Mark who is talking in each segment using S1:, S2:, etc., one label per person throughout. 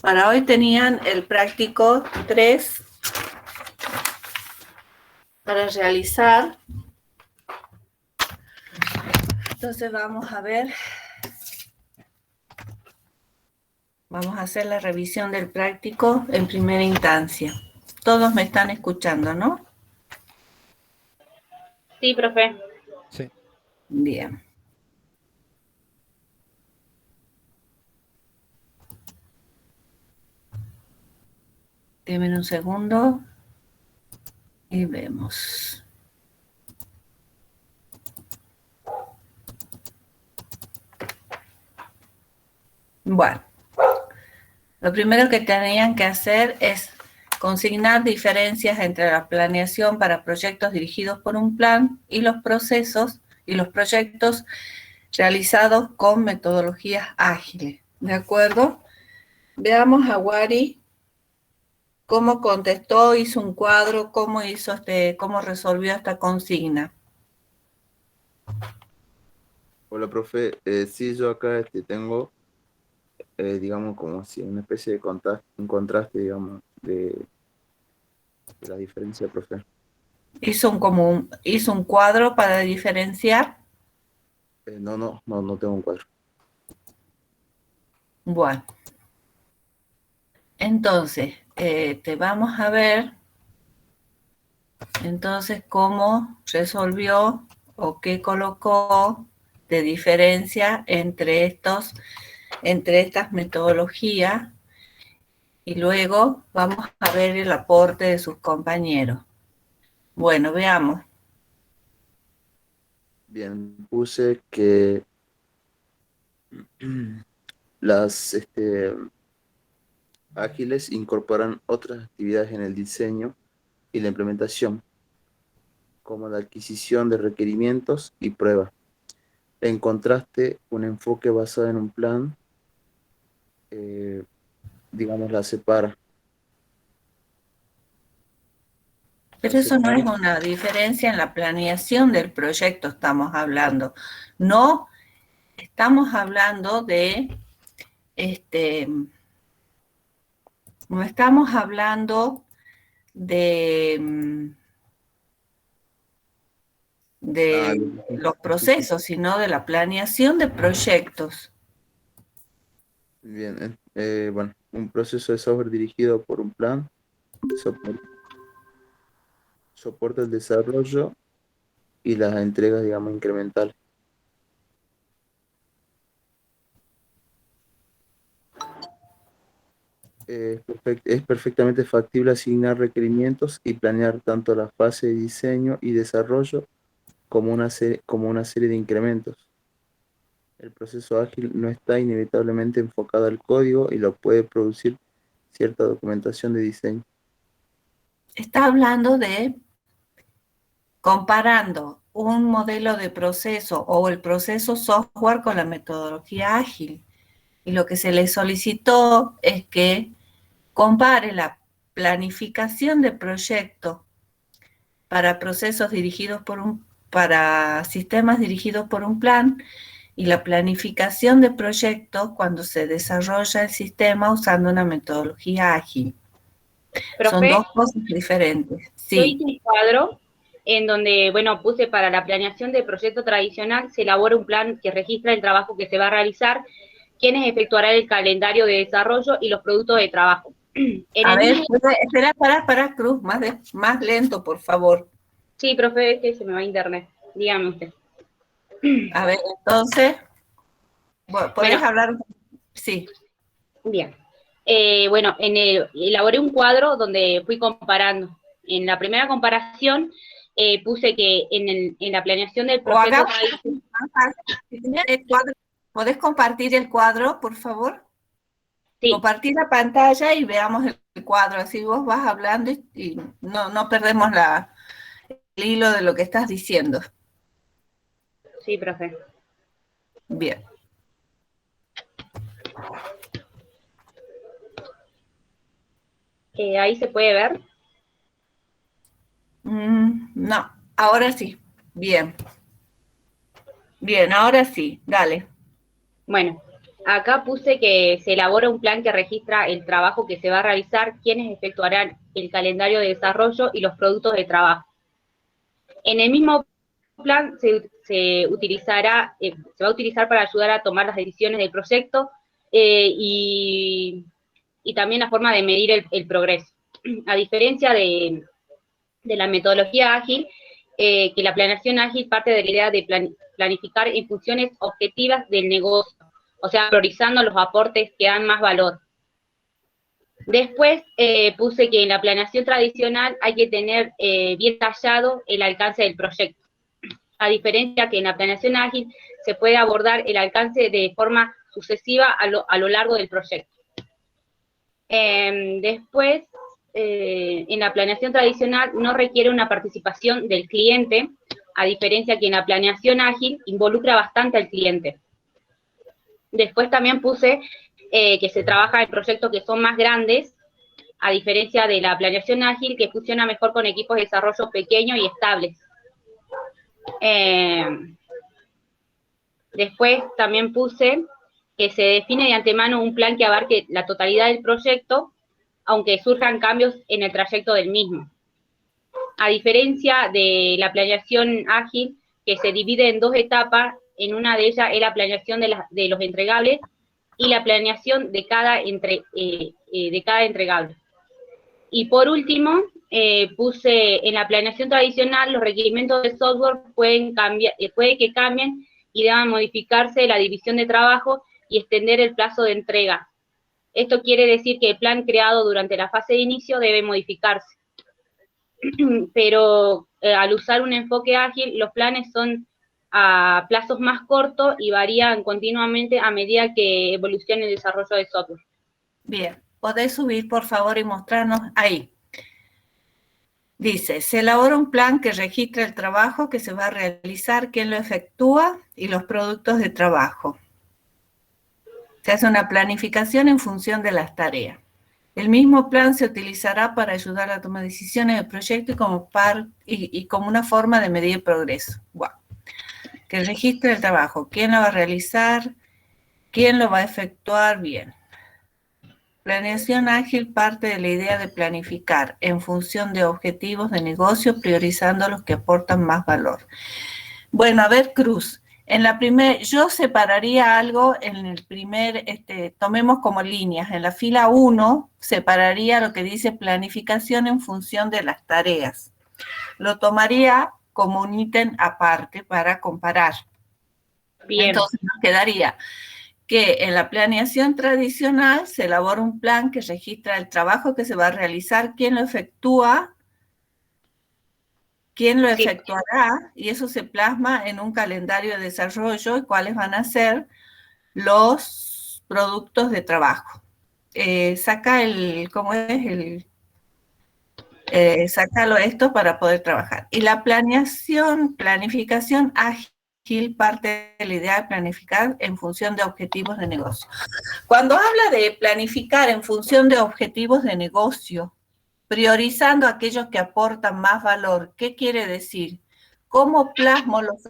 S1: Para hoy tenían el práctico 3 para realizar. Entonces vamos a ver. Vamos a hacer la revisión del práctico en primera instancia. Todos me están escuchando, ¿no?
S2: Sí, profe.
S3: Sí.
S1: Bien. Denme un segundo y vemos. Bueno, lo primero que tenían que hacer es consignar diferencias entre la planeación para proyectos dirigidos por un plan y los procesos y los proyectos realizados con metodologías ágiles. ¿De acuerdo? Veamos a Wari cómo contestó, hizo un cuadro, cómo resolvió esta consigna.
S4: Hola, profe. Sí, yo acá tengo, digamos, como si una especie de un contraste, digamos, de la diferencia, profe.
S1: Hizo un cuadro para diferenciar.
S4: No tengo un cuadro.
S1: Bueno, entonces, te vamos a ver entonces cómo resolvió o qué colocó de diferencia entre estas metodologías, y luego vamos a ver el aporte de sus compañeros. Bueno, veamos.
S4: Bien, puse que las ágiles incorporan otras actividades en el diseño y la implementación, como la adquisición de requerimientos y pruebas. En contraste, un enfoque basado en un plan, digamos, la separa.
S1: Pero eso no es una diferencia en la planeación del proyecto, estamos hablando. No estamos hablando no estamos hablando de los procesos, sino de la planeación de proyectos.
S4: Bien, bueno, un proceso de software dirigido por un plan soporta el desarrollo y las entregas, digamos, incrementales. Es perfectamente factible asignar requerimientos y planear tanto la fase de diseño y desarrollo como como una serie de incrementos. El proceso ágil no está inevitablemente enfocado al código y lo puede producir cierta documentación de diseño.
S1: Está hablando de comparando un modelo de proceso o el proceso software con la metodología ágil. Y lo que se le solicitó es que compare la planificación de proyectos para procesos para sistemas dirigidos por un plan y la planificación de proyectos cuando se desarrolla el sistema usando una metodología ágil.
S2: Profe,
S1: son dos cosas diferentes.
S2: Yo
S1: Sí.
S2: hice un cuadro en donde, bueno, puse para la planeación del proyecto tradicional, se elabora un plan que registra el trabajo que se va a realizar, quiénes efectuarán el calendario de desarrollo y los productos de trabajo.
S1: A ver, espera, para Cruz, más lento, por favor.
S2: Sí, profe, es que se me va internet. Dígame usted.
S1: A ver, entonces, ¿podés hablar? Sí.
S2: Bien. Bueno, elaboré un cuadro donde fui comparando. En la primera comparación puse que en la planeación del proyecto...
S1: ¿Podés compartir el cuadro, por favor?
S2: Sí.
S1: Compartir la pantalla y veamos el cuadro, así vos vas hablando y no perdemos el hilo de lo que estás diciendo.
S2: Sí, profe.
S1: Bien.
S2: Ahí se puede ver.
S1: No, ahora sí. Bien. Bien, ahora sí, dale.
S2: Bueno, Acá puse que se elabora un plan que registra el trabajo que se va a realizar, quiénes efectuarán el calendario de desarrollo y los productos de trabajo. En el mismo plan se va a utilizar para ayudar a tomar las decisiones del proyecto y también la forma de medir el progreso. A diferencia de la metodología ágil, que la planeación ágil parte de la idea de planificar en funciones objetivas del negocio, o sea, priorizando los aportes que dan más valor. Después puse que en la planeación tradicional hay que tener bien tallado el alcance del proyecto, a diferencia que en la planeación ágil se puede abordar el alcance de forma sucesiva a lo largo del proyecto. Después, en la planeación tradicional no requiere una participación del cliente, a diferencia que en la planeación ágil involucra bastante al cliente. Después también puse que se trabaja en proyectos que son más grandes, a diferencia de la planeación ágil, que funciona mejor con equipos de desarrollo pequeños y estables. Después también puse que se define de antemano un plan que abarque la totalidad del proyecto, aunque surjan cambios en el trayecto del mismo. A diferencia de la planeación ágil, que se divide en dos etapas, en una de ellas es la planeación de los entregables y la planeación de cada entregable. Y por último, puse en la planeación tradicional los requerimientos de software puede que cambien y deban modificarse la división de trabajo y extender el plazo de entrega. Esto quiere decir que el plan creado durante la fase de inicio debe modificarse. Pero al usar un enfoque ágil, los planes son a plazos más cortos y varían continuamente a medida que evolucione el desarrollo de software.
S1: Bien, podés subir por favor y mostrarnos ahí. Dice, se elabora un plan que registra el trabajo que se va a realizar, quién lo efectúa y los productos de trabajo. Se hace una planificación en función de las tareas. El mismo plan se utilizará para ayudar a tomar decisiones del proyecto y como una forma de medir progreso. Wow. Que registre el trabajo, quién lo va a realizar, quién lo va a efectuar bien. Planeación ágil parte de la idea de planificar en función de objetivos de negocio, priorizando los que aportan más valor. Bueno, a ver, Cruz, yo separaría algo en el primer, tomemos como líneas, en la fila 1 separaría lo que dice planificación en función de las tareas. Lo tomaría como un ítem aparte para comparar. Bien. Entonces nos quedaría que en la planeación tradicional se elabora un plan que registra el trabajo que se va a realizar, quién lo efectúa, quién lo efectuará, y eso se plasma en un calendario de desarrollo y cuáles van a ser los productos de trabajo. Sácalo esto para poder trabajar. Y la planificación ágil parte de la idea de planificar en función de objetivos de negocio. Cuando habla de planificar en función de objetivos de negocio, priorizando aquellos que aportan más valor, ¿qué quiere decir? ¿Cómo plasmo los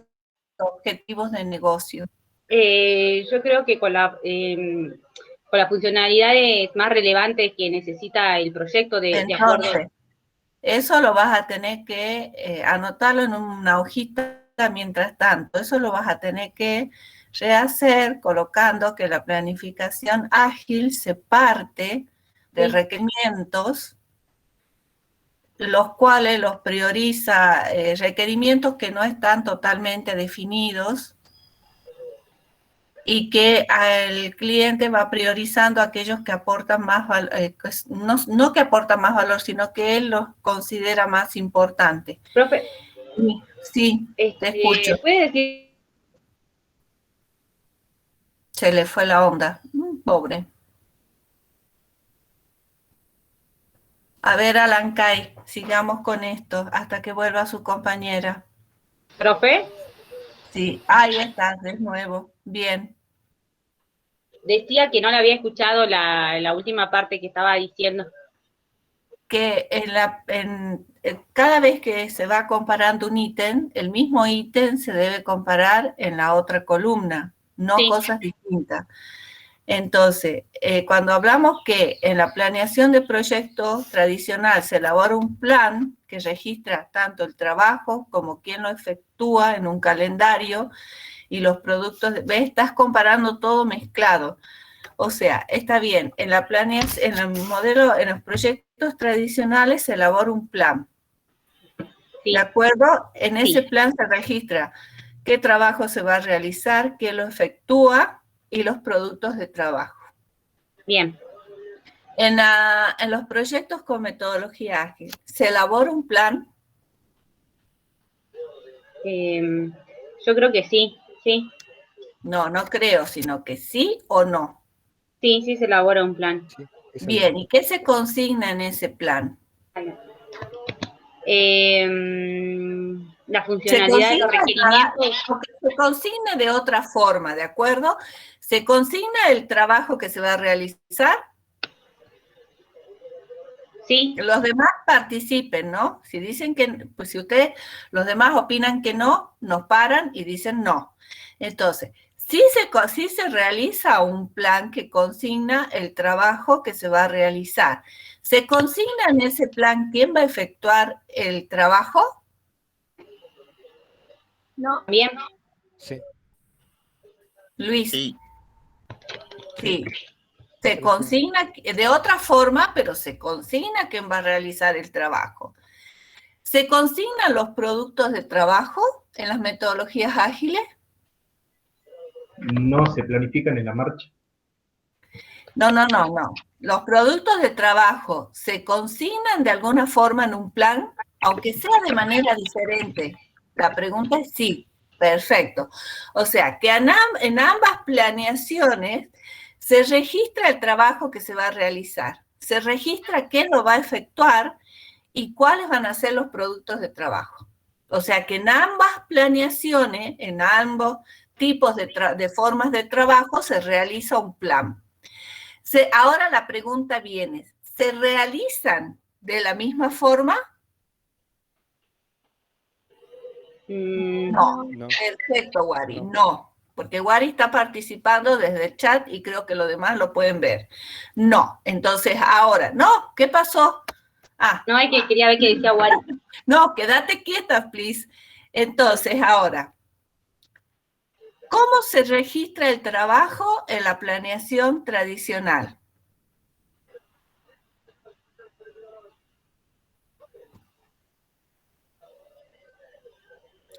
S1: objetivos de negocio?
S2: Yo creo que con las funcionalidades más relevantes que necesita el proyecto de acuerdo.
S1: Eso lo vas a tener que anotarlo en una hojita mientras tanto. Eso lo vas a tener que rehacer colocando que la planificación ágil se parte de requerimientos, los cuales los prioriza requerimientos que no están totalmente definidos y que el cliente va priorizando aquellos que aportan más valor, no que aportan más valor, sino que él los considera más importantes.
S2: Profe,
S1: sí, te escucho.
S2: ¿Puede decir?
S1: Se le fue la onda, pobre. A ver, Alan Kai, sigamos con esto hasta que vuelva su compañera.
S2: ¿Profe?
S1: Sí, ahí estás de nuevo, bien.
S2: Decía que no le había escuchado la última parte que estaba diciendo.
S1: Que cada vez que se va comparando un ítem, el mismo ítem se debe comparar en la otra columna, no cosas distintas. Entonces, cuando hablamos que en la planeación de proyectos tradicional se elabora un plan que registra tanto el trabajo como quién lo efectúa en un calendario y los productos, ¿ves? Estás comparando todo mezclado. O sea, está bien, en la planeación, en el modelo, en los proyectos tradicionales se elabora un plan.
S2: Sí.
S1: ¿De acuerdo? En ese
S2: Sí.
S1: plan se registra qué trabajo se va a realizar, quién lo efectúa y los productos de trabajo.
S2: Bien.
S1: En los proyectos con metodología ágil, ¿se elabora un plan?
S2: Yo creo que sí, sí.
S1: No, no creo, sino que sí o no.
S2: Sí, sí se elabora un plan.
S3: Sí, eso
S1: Bien,
S3: mismo.
S1: ¿y qué se consigna en ese plan?
S2: La
S1: Se
S2: funcionalidad de los
S1: consigna,
S2: requerimientos.
S1: porque se consigna de otra forma, ¿de acuerdo? Se consigna el trabajo que se va a realizar,
S2: Sí,
S1: que los demás participen, ¿no? Si dicen que, pues si ustedes, los demás opinan que no, nos paran y dicen no. Entonces, sí se realiza un plan que consigna el trabajo que se va a realizar. ¿Se consigna en ese plan quién va a efectuar el trabajo?
S2: no. Bien.
S3: Sí,
S1: Luis,
S4: Sí.
S1: sí. Se
S3: pero sí.
S1: consigna de otra forma, pero se consigna quién va a realizar el trabajo. ¿Se consignan los productos de trabajo en las metodologías ágiles?
S5: No se planifican en la marcha.
S1: No. Los productos de trabajo se consignan de alguna forma en un plan, aunque sea de manera diferente. La pregunta es sí, perfecto. O sea, que en ambas planeaciones se registra el trabajo que se va a realizar, se registra quién lo va a efectuar y cuáles van a ser los productos de trabajo. O sea, que en ambas planeaciones, en ambos tipos de formas de trabajo, se realiza un plan. Ahora la pregunta viene, ¿se realizan de la misma forma? No.
S3: No,
S1: Perfecto, Wari,
S3: no.
S1: no. Porque Wari está participando desde el chat y creo que los demás lo pueden ver. No. Entonces, ahora, no, ¿qué pasó?
S2: No, es que quería ver qué decía Wari.
S1: No, quédate quieta, please. Entonces, ahora, ¿cómo se registra el trabajo en la planeación tradicional?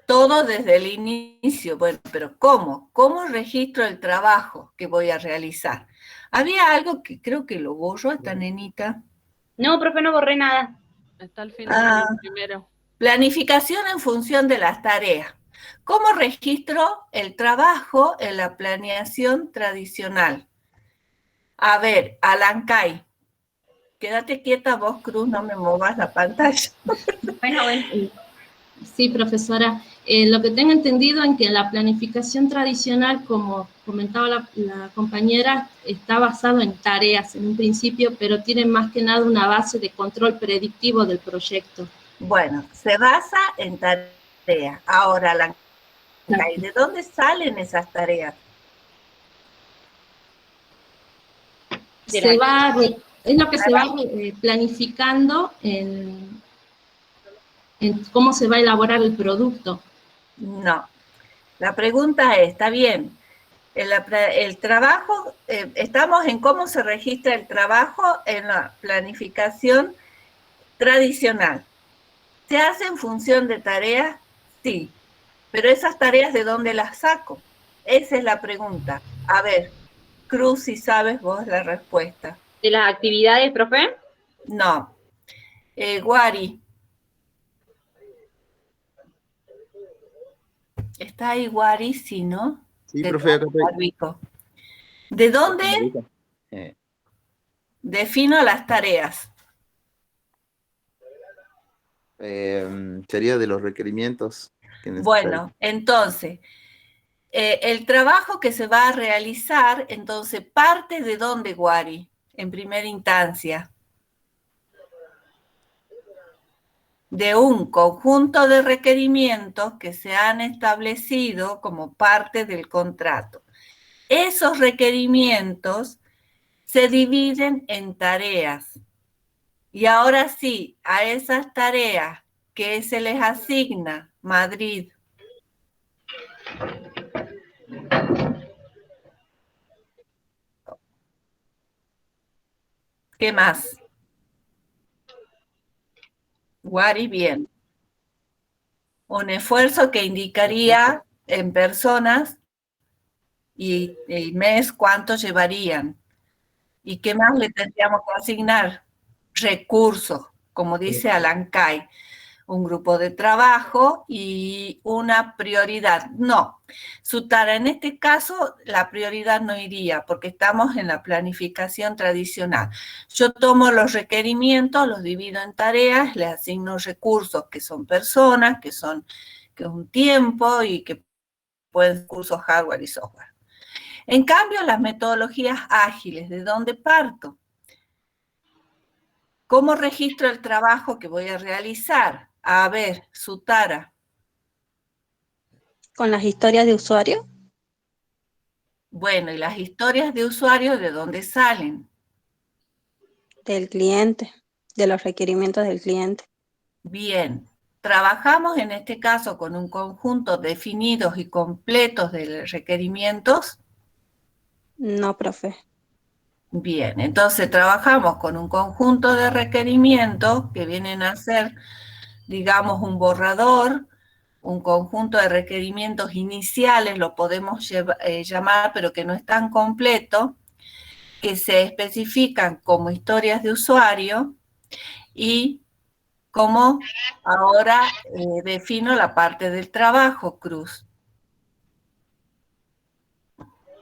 S1: Todo desde el inicio. Bueno, pero ¿cómo? ¿Cómo registro el trabajo que voy a realizar? Había algo que creo que lo borró esta nenita.
S2: No, profe, no borré nada.
S6: Está al final, primero.
S1: Planificación en función de las tareas. ¿Cómo registro el trabajo en la planeación tradicional? A ver, Alancay. Quédate quieta vos, Cruz, no me movas la pantalla.
S2: Bueno.
S7: Sí, profesora. Lo que tengo entendido es que la planificación tradicional, como comentaba la compañera, está basado en tareas en un principio, pero tiene más que nada una base de control predictivo del proyecto.
S1: Bueno, se basa en tareas. Ahora, Alancay, ¿de dónde salen esas tareas?
S7: Es lo que se va planificando en cómo se va a elaborar el producto.
S1: No. La pregunta es, está bien, el trabajo, estamos en cómo se registra el trabajo en la planificación tradicional. ¿Se hace en función de tareas? Sí. Pero esas tareas, ¿de dónde las saco? Esa es la pregunta. A ver, Cruz, si sabes vos la respuesta.
S2: ¿De las actividades, profe?
S1: No. Guari. ¿Está ahí Guari? Sí, ¿no?
S4: Sí, profe, acá estoy.
S1: ¿De dónde defino las tareas?
S4: Sería de los requerimientos que
S1: Bueno, entonces, el trabajo que se va a realizar, entonces, parte de dónde, Guari, en primera instancia. De un conjunto de requerimientos que se han establecido como parte del contrato. Esos requerimientos se dividen en tareas. Y ahora sí, a esas tareas que se les asigna Madrid. ¿Qué más? Guari, bien. Un esfuerzo que indicaría en personas y mes cuánto llevarían. ¿Y qué más le tendríamos que asignar? Recursos, como dice Alan Kay, un grupo de trabajo y una prioridad. No, Sutara, en este caso la prioridad no iría porque estamos en la planificación tradicional. Yo tomo los requerimientos, los divido en tareas, les asigno recursos que son personas, que es un tiempo y que pueden ser cursos hardware y software. En cambio, las metodologías ágiles, ¿de dónde parto? ¿Cómo registro el trabajo que voy a realizar? A ver, Sutara.
S3: ¿Con las historias de usuario?
S1: Bueno, ¿y las historias de usuario de dónde salen?
S3: Del cliente, de los requerimientos del cliente.
S1: Bien, trabajamos en este caso con un conjunto definidos y completos de requerimientos.
S3: No, profe.
S1: Bien, entonces trabajamos con un conjunto de requerimientos que vienen a ser, digamos, un borrador, un conjunto de requerimientos iniciales, lo podemos llamar, pero que no es tan completo, que se especifican como historias de usuario y como ahora defino la parte del trabajo, Cruz.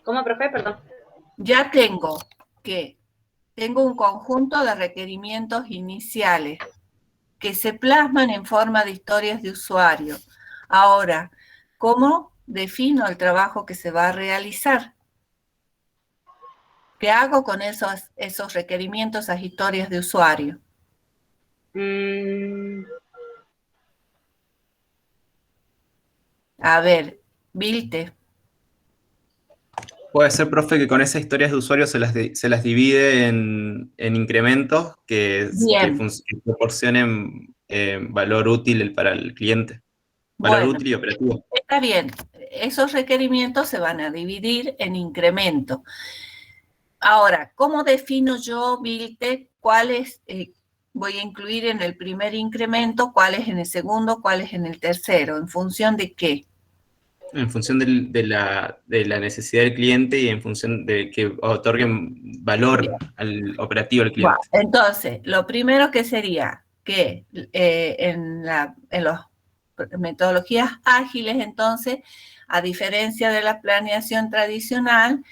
S2: ¿Cómo, profe? Perdón.
S1: Ya tengo un conjunto de requerimientos iniciales que se plasman en forma de historias de usuario. Ahora, ¿cómo defino el trabajo que se va a realizar? ¿Qué hago con esos requerimientos, esas historias de usuario? A ver, Vilte.
S8: Puede ser, profe, que con esas historias de usuario se las divide en incrementos que proporcionen valor útil para el cliente. Valor útil y operativo.
S1: Está bien. Esos requerimientos se van a dividir en incrementos. Ahora, ¿cómo defino yo, Vilte, cuáles voy a incluir en el primer incremento, cuáles en el segundo, cuáles en el tercero? ¿En función de qué?
S8: En función de la necesidad del cliente y en función de que otorguen valor al operativo al cliente.
S1: Bueno, entonces, lo primero que sería que en las metodologías ágiles, entonces, a diferencia de la planeación tradicional,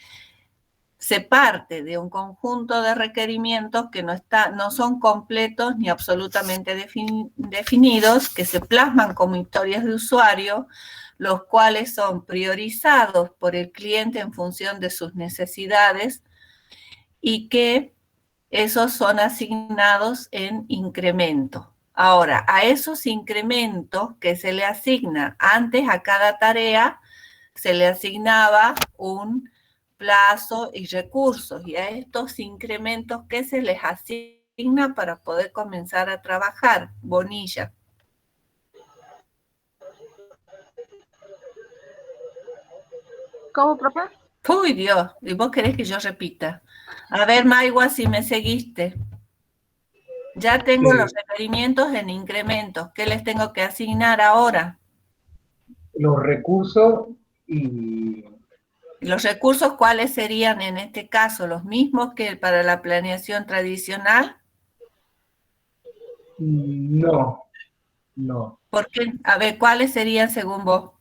S1: se parte de un conjunto de requerimientos que no son completos ni absolutamente definidos, que se plasman como historias de usuario, los cuales son priorizados por el cliente en función de sus necesidades y que esos son asignados en incremento. Ahora, a esos incrementos que se le asigna antes a cada tarea, se le asignaba un plazo y recursos, y a estos incrementos que se les asigna para poder comenzar a trabajar. Bonilla.
S6: ¿Cómo, profe?
S1: Uy, Dios, ¿y vos querés que yo repita? A ver, Maigua, si me seguiste. Ya tengo los requerimientos en incrementos. ¿Qué les tengo que asignar ahora?
S5: Los recursos y...
S1: ¿Los recursos cuáles serían en este caso? ¿Los mismos que para la planeación tradicional?
S5: No.
S1: ¿Por qué? A ver, ¿cuáles serían según vos?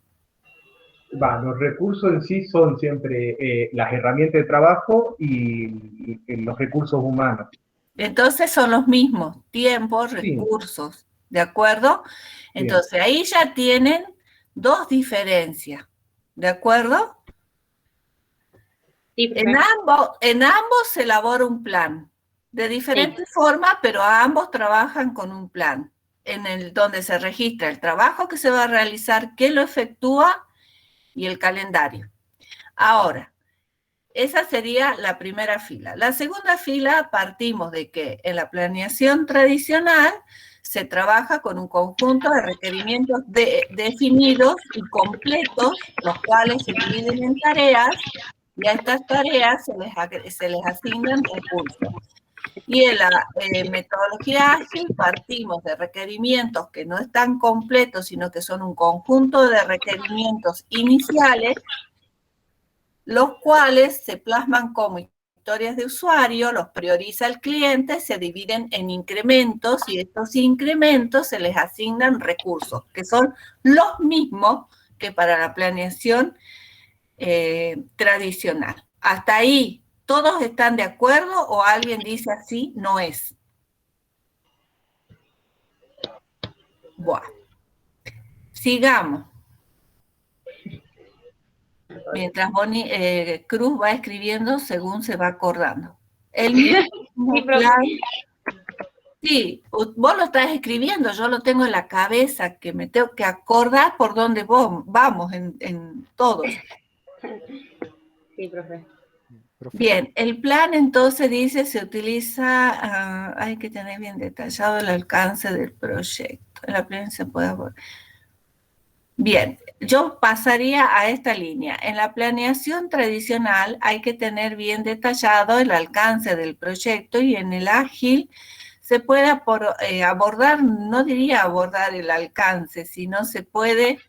S5: Los recursos en sí son siempre las herramientas de trabajo y los recursos humanos.
S1: Entonces son los mismos, tiempos, recursos, ¿de acuerdo? Entonces ahí ya tienen dos diferencias, ¿de acuerdo?
S2: Sí,
S1: en ambos se elabora un plan, de diferentes formas, pero ambos trabajan con un plan, donde se registra el trabajo que se va a realizar, qué lo efectúa y el calendario. Ahora, Esa sería la primera fila. La segunda fila partimos de que en la planeación tradicional se trabaja con un conjunto de requerimientos definidos y completos, los cuales se dividen en tareas, y a estas tareas se les asignan recursos. Y en la metodología ágil partimos de requerimientos que no están completos, sino que son un conjunto de requerimientos iniciales, los cuales se plasman como historias de usuario, los prioriza el cliente, se dividen en incrementos y estos incrementos se les asignan recursos, que son los mismos que para la planeación tradicional. Hasta ahí, ¿todos están de acuerdo o alguien dice así no es? Bueno, sigamos. Mientras Cruz va escribiendo según se va acordando. El mismo plan, sí, vos lo estás escribiendo, yo lo tengo en la cabeza, que me tengo que acordar por dónde vamos en todos.
S2: Sí, profe.
S1: Bien, el plan entonces dice, se utiliza, hay que tener bien detallado el alcance del proyecto. La plan se puede abordar. Bien, yo pasaría a esta línea. En la planeación tradicional hay que tener bien detallado el alcance del proyecto y en el ágil se puede abordar, no diría abordar el alcance, sino se puede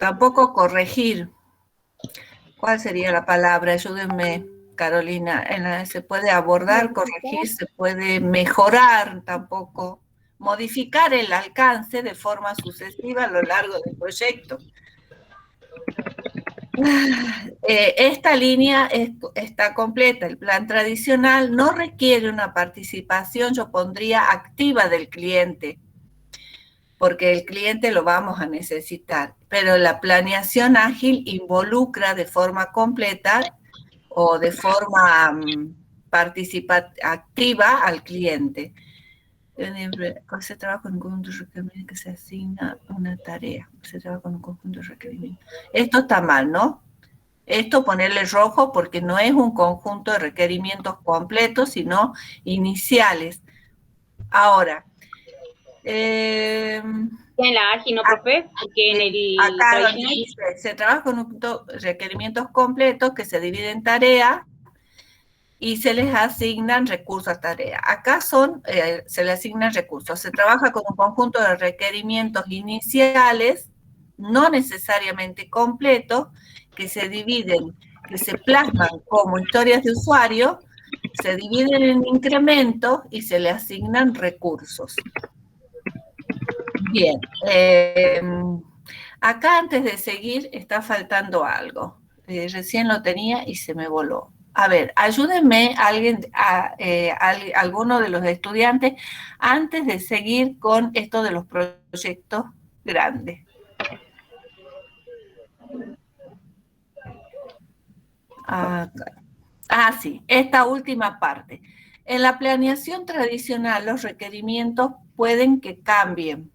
S1: tampoco corregir. ¿Cuál sería la palabra? Ayúdenme, Carolina. Se puede abordar, corregir, se puede mejorar tampoco. Modificar el alcance de forma sucesiva a lo largo del proyecto. Esta línea está completa. El plan tradicional no requiere una participación, yo pondría activa del cliente, porque el cliente lo vamos a necesitar. Pero la planeación ágil involucra de forma completa o de forma activa al cliente. Se trabaja con un conjunto de requerimientos que se asigna una tarea. Se trabaja con un conjunto de requerimientos. Esto está mal, ¿no? Esto ponerle rojo porque no es un conjunto de requerimientos completos, sino iniciales. Ahora.
S2: En la ágil, ¿no, profe? Porque en el
S1: acá
S2: tradicional
S1: dice, se trabaja con requerimientos completos que se dividen en tareas y se les asignan recursos a tarea. Acá se les asignan recursos. Se trabaja con un conjunto de requerimientos iniciales, no necesariamente completos, que se dividen, que se plasman como historias de usuario, se dividen en incrementos y se les asignan recursos. Bien. Acá antes de seguir está faltando algo. Recién lo tenía y se me voló. A ver, ayúdenme alguno de los estudiantes antes de seguir con esto de los proyectos grandes. Sí, esta última parte. En la planeación tradicional los requerimientos pueden que cambien.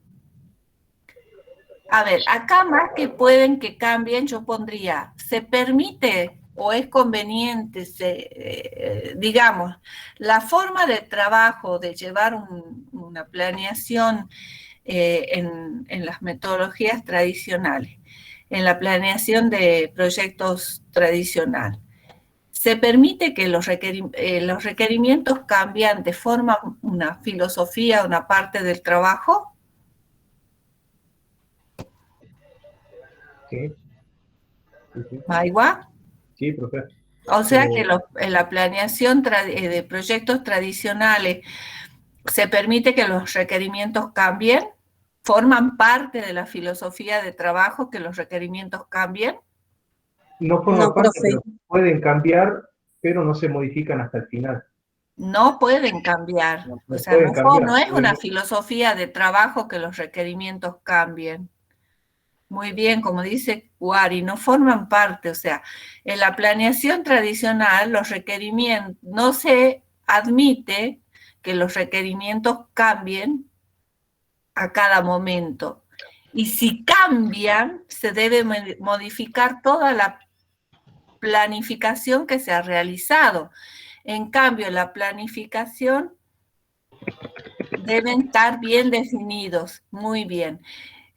S1: A ver, acá más que pueden que cambien, yo pondría, se permite o es conveniente, digamos, la forma de trabajo, de llevar una planeación en las metodologías tradicionales, en la planeación de proyectos tradicional. Se permite que los requerimientos cambiantes forman una filosofía, una parte del trabajo.
S5: Sí.
S1: ¿Maigua?
S5: Sí, profe.
S1: O sea que en la planeación de proyectos tradicionales se permite que los requerimientos cambien, forman parte de la filosofía de trabajo que los requerimientos cambien.
S5: No forman parte, pero pueden cambiar, pero no se modifican hasta el final.
S1: No pueden cambiar. O sea, no es una filosofía de trabajo que los requerimientos cambien. Muy bien, como dice Guari, no forman parte, o sea, en la planeación tradicional los requerimientos, no se admite que los requerimientos cambien a cada momento. Y si cambian, se debe modificar toda la planificación que se ha realizado. En cambio, la planificación deben estar bien definidos, muy bien.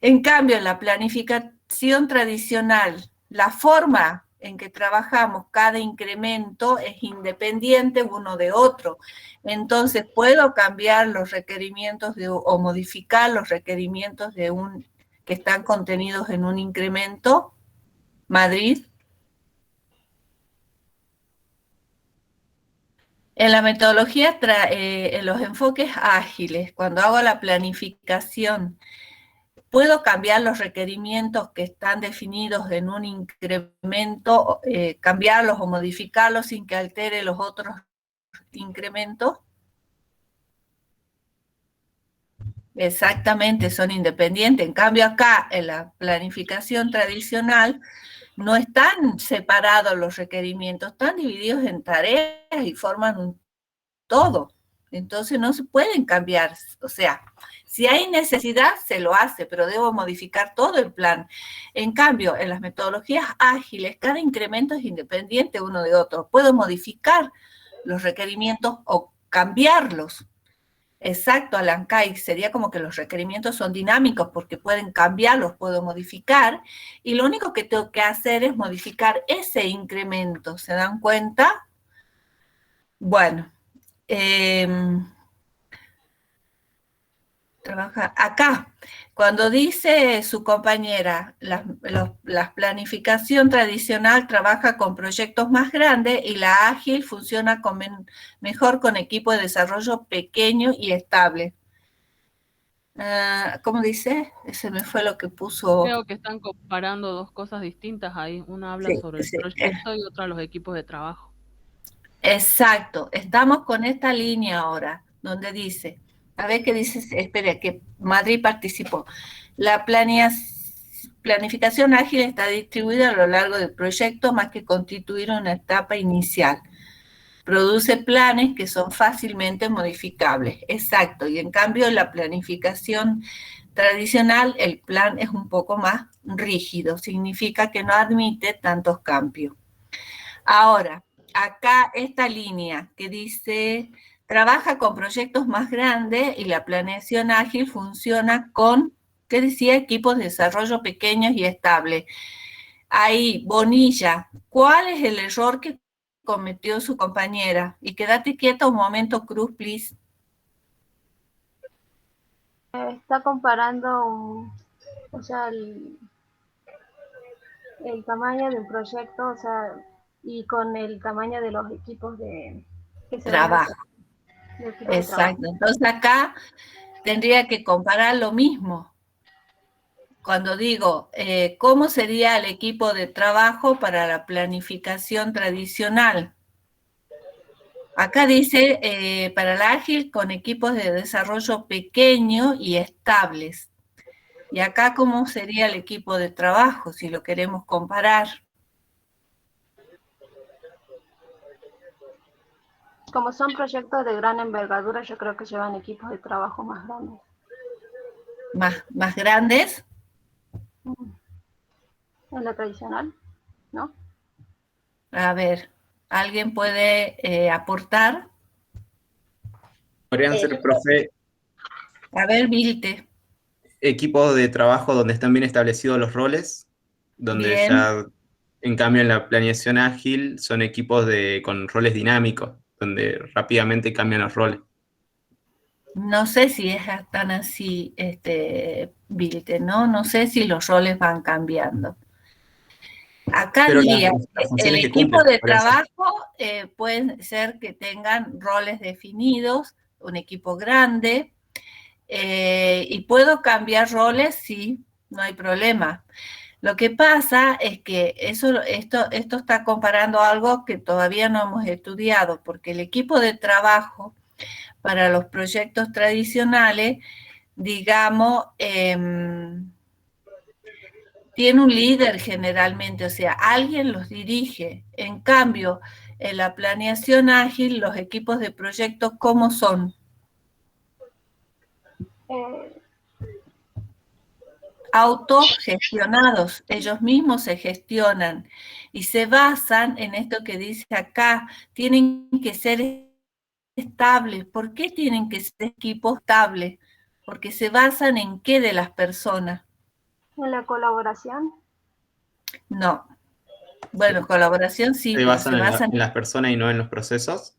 S1: En cambio, en la planificación tradicional, la forma en que trabajamos cada incremento es independiente uno de otro. Entonces, puedo cambiar los requerimientos o modificar los requerimientos que están contenidos en un incremento. Madrid. En la metodología, en los enfoques ágiles, cuando hago la planificación, puedo cambiar los requerimientos que están definidos en un incremento, cambiarlos o modificarlos sin que altere los otros incrementos. Exactamente, son independientes. En cambio acá, en la planificación tradicional, no están separados los requerimientos, están divididos en tareas y forman un todo. Entonces no se pueden cambiar. O sea, si hay necesidad, se lo hace, pero debo modificar todo el plan. En cambio, en las metodologías ágiles, cada incremento es independiente uno de otro. Puedo modificar los requerimientos o cambiarlos. Exacto, Alan Kay, sería como que los requerimientos son dinámicos porque pueden cambiarlos, puedo modificar, y lo único que tengo que hacer es modificar ese incremento, ¿se dan cuenta? Bueno, trabaja acá. Cuando dice su compañera, la planificación tradicional trabaja con proyectos más grandes y la ágil funciona mejor con equipos de desarrollo pequeño y estable. ¿Cómo dice? Ese me fue lo que puso.
S6: Creo que están comparando dos cosas distintas ahí. Una habla sobre el proyecto y otra los equipos de trabajo.
S1: Exacto. Estamos con esta línea ahora, donde dice... A ver qué dice, espere, que Madrid participó. La planificación ágil está distribuida a lo largo del proyecto más que constituir una etapa inicial. Produce planes que son fácilmente modificables. Exacto, y en cambio en la planificación tradicional el plan es un poco más rígido, significa que no admite tantos cambios. Ahora, acá esta línea que dice... Trabaja con proyectos más grandes y la planeación ágil funciona con, ¿qué decía? Equipos de desarrollo pequeños y estables. Ahí, Bonilla, ¿cuál es el error que cometió su compañera? Y quédate quieta un momento, Cruz, please.
S9: Está comparando, o sea, el tamaño del proyecto, o sea, y con el tamaño de los equipos de que se
S1: trabajo. Exacto, entonces acá tendría que comparar lo mismo. Cuando digo, ¿cómo sería el equipo de trabajo para la planificación tradicional? Acá dice, para el ágil, con equipos de desarrollo pequeño y estables. Y acá, ¿cómo sería el equipo de trabajo, si lo queremos comparar?
S9: Como son proyectos de gran envergadura, yo creo que llevan equipos de trabajo más grandes.
S1: ¿Más grandes?
S9: En la tradicional, ¿no?
S1: A ver, ¿alguien puede aportar?
S8: Podrían ser, profe...
S1: A ver, Vilte.
S8: Equipos de trabajo donde están bien establecidos los roles, donde
S1: bien.
S8: Ya, en cambio, en la planeación ágil son equipos con roles dinámicos, donde rápidamente cambian los roles.
S1: No sé si es tan así, Vilte, ¿no? No sé si los roles van cambiando. Acá
S8: pero
S1: diría, el equipo de trabajo puede ser que tengan roles definidos, un equipo grande, y puedo cambiar roles, sí, no hay problema. Lo que pasa es que esto está comparando algo que todavía no hemos estudiado, porque el equipo de trabajo para los proyectos tradicionales, digamos, tiene un líder generalmente, o sea, alguien los dirige. En cambio, en la planeación ágil, los equipos de proyectos, ¿cómo son? autogestionados, ellos mismos se gestionan y se basan en esto que dice acá, tienen que ser estables. ¿Por qué tienen que ser equipos estables? Porque se basan en qué de las personas.
S9: ¿En la colaboración?
S1: No. Bueno, colaboración sí,
S8: ¿Se basan en las personas y no en los procesos?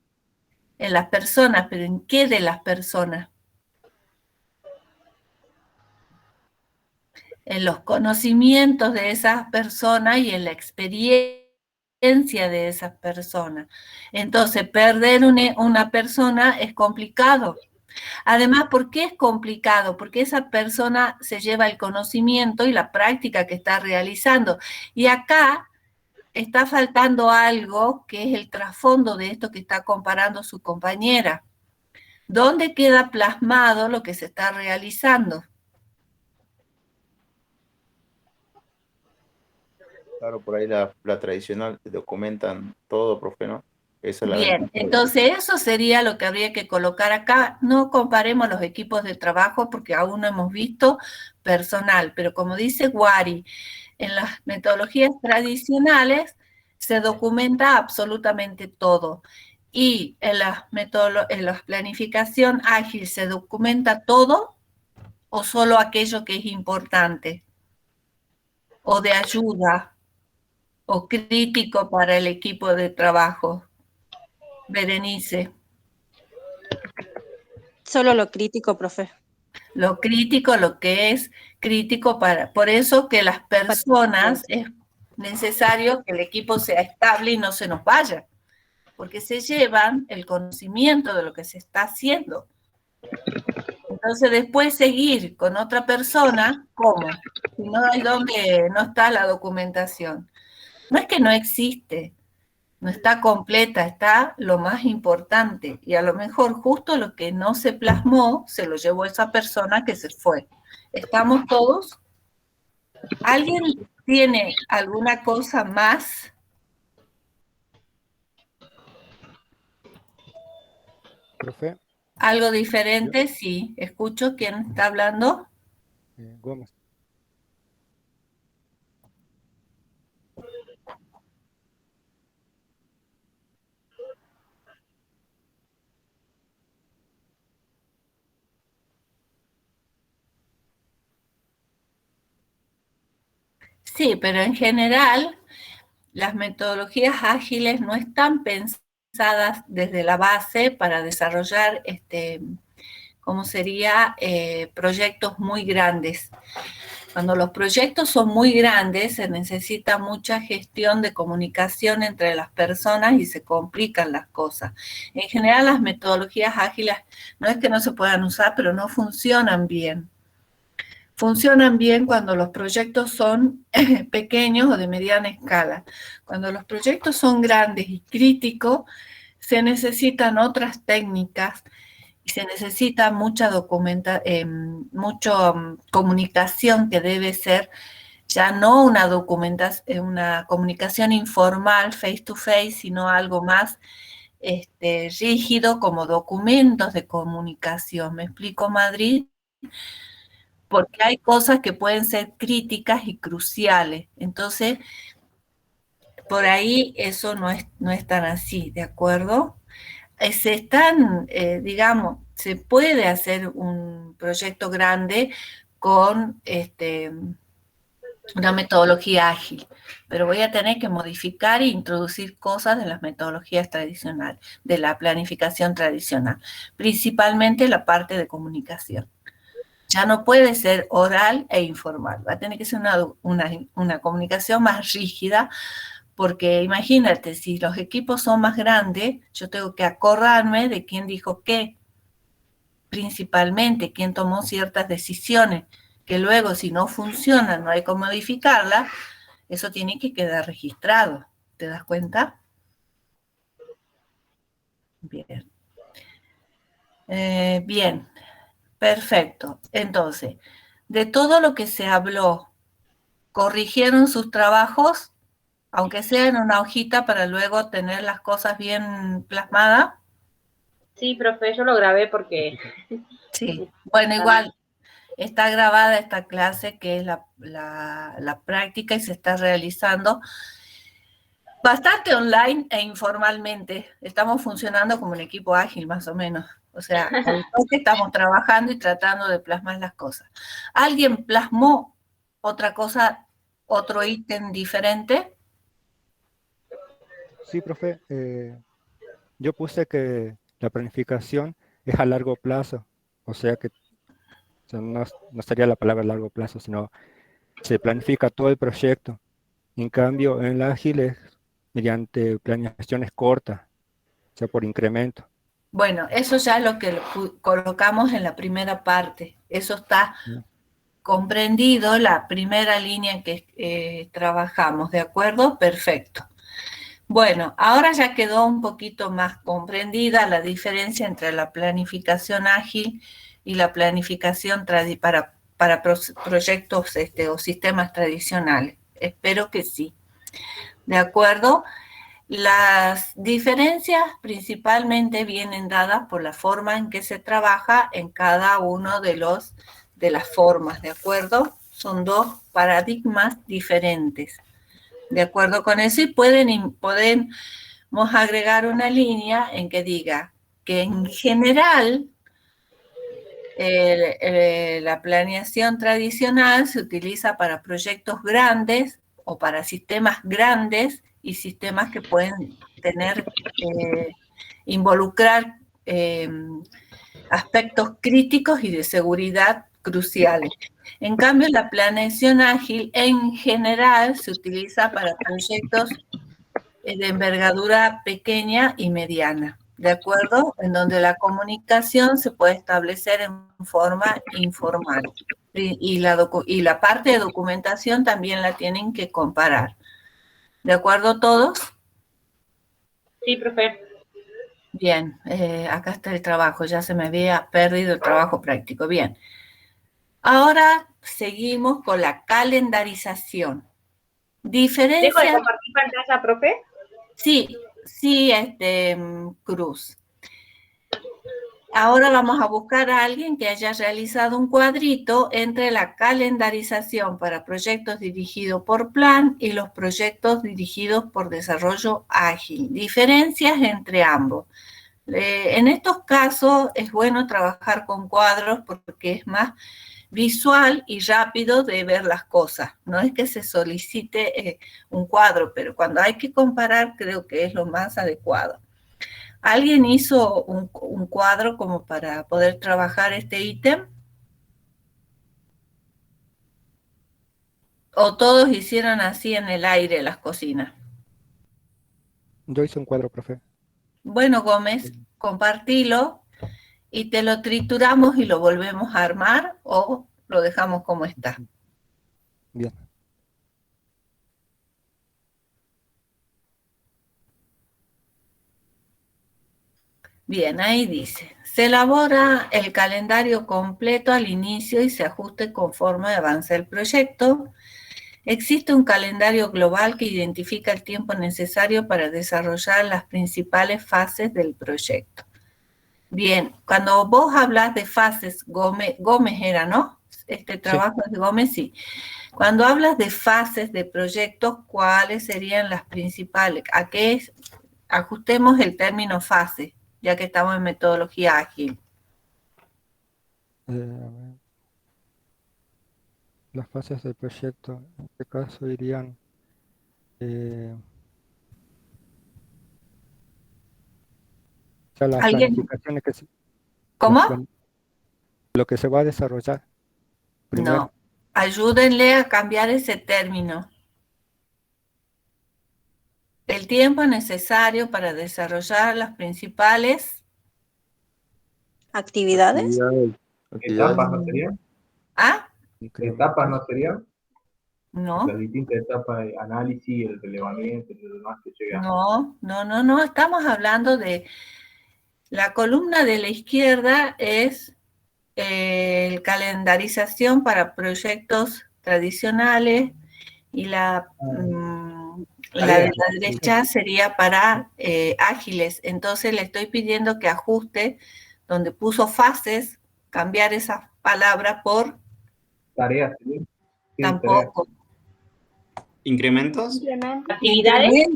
S1: En las personas, pero ¿en qué de las personas? En los conocimientos de esas personas y en la experiencia de esas personas. Entonces, perder una persona es complicado. Además, ¿por qué es complicado? Porque esa persona se lleva el conocimiento y la práctica que está realizando. Y acá está faltando algo que es el trasfondo de esto que está comparando su compañera. ¿Dónde queda plasmado lo que se está realizando?
S4: Claro, por ahí la tradicional documentan todo, profe, ¿no? Esa es la
S1: Bien,
S4: ventaja.
S1: entonces eso sería lo que habría que colocar acá. No comparemos los equipos de trabajo porque aún no hemos visto personal, pero como dice Wari, en las metodologías tradicionales se documenta absolutamente todo. Y en la planificación ágil, ¿se documenta todo o solo aquello que es importante? O de ayuda, o crítico para el equipo de trabajo. Berenice.
S3: Solo lo crítico, profe.
S1: Lo crítico, lo que es crítico para... Por eso que las personas es necesario que el equipo sea estable y no se nos vaya, porque se llevan el conocimiento de lo que se está haciendo. Entonces después seguir con otra persona, ¿cómo? Si no hay donde no está la documentación. No es que no existe, no está completa, está lo más importante. Y a lo mejor justo lo que no se plasmó, se lo llevó esa persona que se fue. ¿Estamos todos? ¿Alguien tiene alguna cosa más?
S10: Profe.
S1: ¿Algo diferente? Sí. ¿Escucho quién está hablando?
S10: Gómez.
S1: Sí, pero en general las metodologías ágiles no están pensadas desde la base para desarrollar, ¿cómo sería? Proyectos muy grandes. Cuando los proyectos son muy grandes, se necesita mucha gestión de comunicación entre las personas y se complican las cosas. En general, las metodologías ágiles no es que no se puedan usar, pero no funcionan bien. Funcionan bien cuando los proyectos son pequeños o de mediana escala. Cuando los proyectos son grandes y críticos, se necesitan otras técnicas y se necesita mucha comunicación que debe ser ya no una comunicación informal, face to face, sino algo más rígido como documentos de comunicación. ¿Me explico, Madrid? Porque hay cosas que pueden ser críticas y cruciales. Entonces, por ahí eso no es tan así, ¿de acuerdo? Digamos, se puede hacer un proyecto grande con una metodología ágil, pero voy a tener que modificar e introducir cosas de las metodologías tradicionales, de la planificación tradicional, principalmente la parte de comunicación. Ya no puede ser oral e informal, va a tener que ser una comunicación más rígida, porque imagínate, si los equipos son más grandes, yo tengo que acordarme de quién dijo qué, principalmente quién tomó ciertas decisiones, que luego si no funcionan, no hay cómo modificarlas, eso tiene que quedar registrado. ¿Te das cuenta? Bien. Bien. Perfecto. Entonces, de todo lo que se habló, ¿corrigieron sus trabajos? Aunque sea en una hojita para luego tener las cosas bien plasmadas.
S2: Sí, profe, yo lo grabé porque...
S1: Sí, bueno, está grabada esta clase que es la práctica y se está realizando bastante online e informalmente. Estamos funcionando como un equipo ágil más o menos. O sea, estamos trabajando y tratando de plasmar las cosas. ¿Alguien plasmó otra cosa, otro ítem diferente?
S10: Sí, profe. Yo puse que la planificación es a largo plazo. O sea que no sería la palabra largo plazo, sino se planifica todo el proyecto. En cambio, en la ágil es mediante planeaciones cortas, o sea, por incremento.
S1: Bueno, eso ya es lo que colocamos en la primera parte. Eso está comprendido, la primera línea que trabajamos, ¿de acuerdo? Perfecto. Bueno, ahora ya quedó un poquito más comprendida la diferencia entre la planificación ágil y la planificación para proyectos o sistemas tradicionales. Espero que sí. ¿De acuerdo? Las diferencias principalmente vienen dadas por la forma en que se trabaja en cada uno de las formas, ¿de acuerdo? Son dos paradigmas diferentes. De acuerdo con eso, y podemos agregar una línea en que diga que en general la planeación tradicional se utiliza para proyectos grandes o para sistemas grandes y sistemas que pueden involucrar aspectos críticos y de seguridad cruciales. En cambio, la planeación ágil en general se utiliza para proyectos de envergadura pequeña y mediana, ¿de acuerdo? En donde la comunicación se puede establecer en forma informal. Y la parte de documentación también la tienen que comparar. ¿De acuerdo todos?
S2: Sí, profe.
S1: Bien, acá está el trabajo, ya se me había perdido el trabajo práctico. Bien. Ahora seguimos con la calendarización. ¿Dejo
S2: de compartir pantalla, profe?
S1: Sí, Cruz. Ahora vamos a buscar a alguien que haya realizado un cuadrito entre la calendarización para proyectos dirigidos por plan y los proyectos dirigidos por desarrollo ágil. Diferencias entre ambos. En estos casos es bueno trabajar con cuadros porque es más visual y rápido de ver las cosas. No es que se solicite un cuadro, pero cuando hay que comparar creo que es lo más adecuado. ¿Alguien hizo un cuadro como para poder trabajar este ítem? ¿O todos hicieron así en el aire las cocinas?
S10: Yo hice un cuadro, profe.
S1: Bueno, Gómez, compartilo y te lo trituramos y lo volvemos a armar o lo dejamos como está.
S10: Bien.
S1: Bien, ahí dice, se elabora el calendario completo al inicio y se ajuste conforme avance el proyecto. Existe un calendario global que identifica el tiempo necesario para desarrollar las principales fases del proyecto. Bien, cuando vos hablas de fases, Gómez era, ¿no? Este trabajo es de Gómez, sí. Cuando hablas de fases de proyectos, ¿cuáles serían las principales? ¿A qué ajustemos el término fase, ya que estamos en metodología ágil?
S10: A ver. Las fases del proyecto, en este caso irían o sea, las planificaciones que se,
S1: ¿Cómo?
S10: Lo que se va a desarrollar primero.
S1: No, ayúdenle a cambiar ese término. El tiempo necesario para desarrollar las principales
S3: actividades.
S5: ¿Etapas no serían?
S1: ¿Ah?
S5: ¿Etapas no serían?
S1: No.
S5: Las distintas etapas de análisis, el relevamiento y lo demás que llega.
S1: No, estamos hablando de la columna de la izquierda es calendarización para proyectos tradicionales y la de la derecha sería para ágiles. Entonces le estoy pidiendo que ajuste donde puso fases, cambiar esa palabra por
S5: Tareas, ¿sí?
S1: Tampoco.
S8: ¿Incrementos?
S2: ¿Actividades?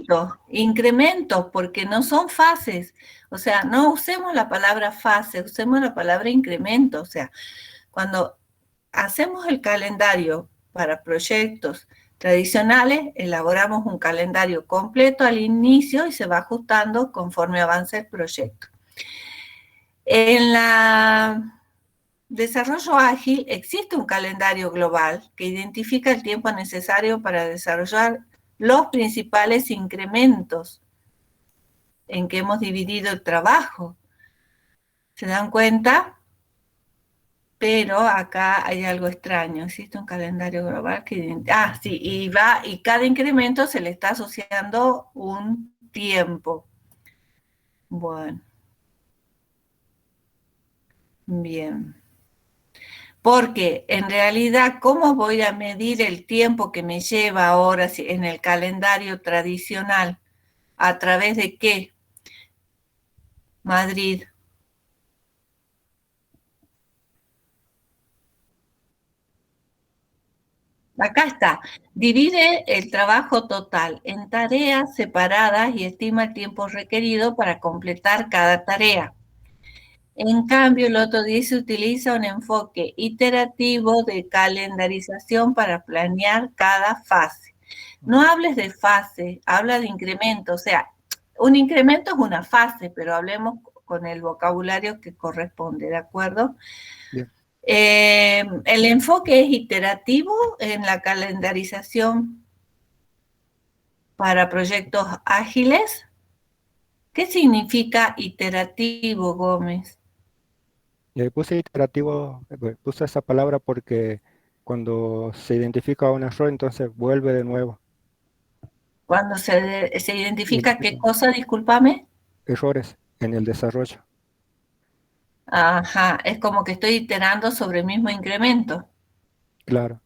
S1: Incrementos, porque no son fases. O sea, no usemos la palabra fase, usemos la palabra incremento. O sea, cuando hacemos el calendario para proyectos tradicionales, elaboramos un calendario completo al inicio y se va ajustando conforme avanza el proyecto. En la desarrollo ágil existe un calendario global que identifica el tiempo necesario para desarrollar los principales incrementos en que hemos dividido el trabajo. ¿Se dan cuenta? Pero acá hay algo extraño. Existe un calendario global que... sí, y cada incremento se le está asociando un tiempo. Bueno. Bien. Porque en realidad, ¿cómo voy a medir el tiempo que me lleva ahora en el calendario tradicional? ¿A través de qué? Madrid. Acá está. Divide el trabajo total en tareas separadas y estima el tiempo requerido para completar cada tarea. En cambio, el otro dice utiliza un enfoque iterativo de calendarización para planear cada fase. No hables de fase, habla de incremento. O sea, un incremento es una fase, pero hablemos con el vocabulario que corresponde, ¿de acuerdo?
S10: Bien.
S1: El enfoque es iterativo en la calendarización para proyectos ágiles. ¿Qué significa iterativo, Gómez?
S10: Puse iterativo, puse esa palabra porque cuando se identifica un error, entonces vuelve de nuevo.
S1: Cuando se identifica qué cosa, discúlpame.
S10: Errores en el desarrollo.
S1: Ajá, es como que estoy iterando sobre el mismo incremento.
S10: Claro.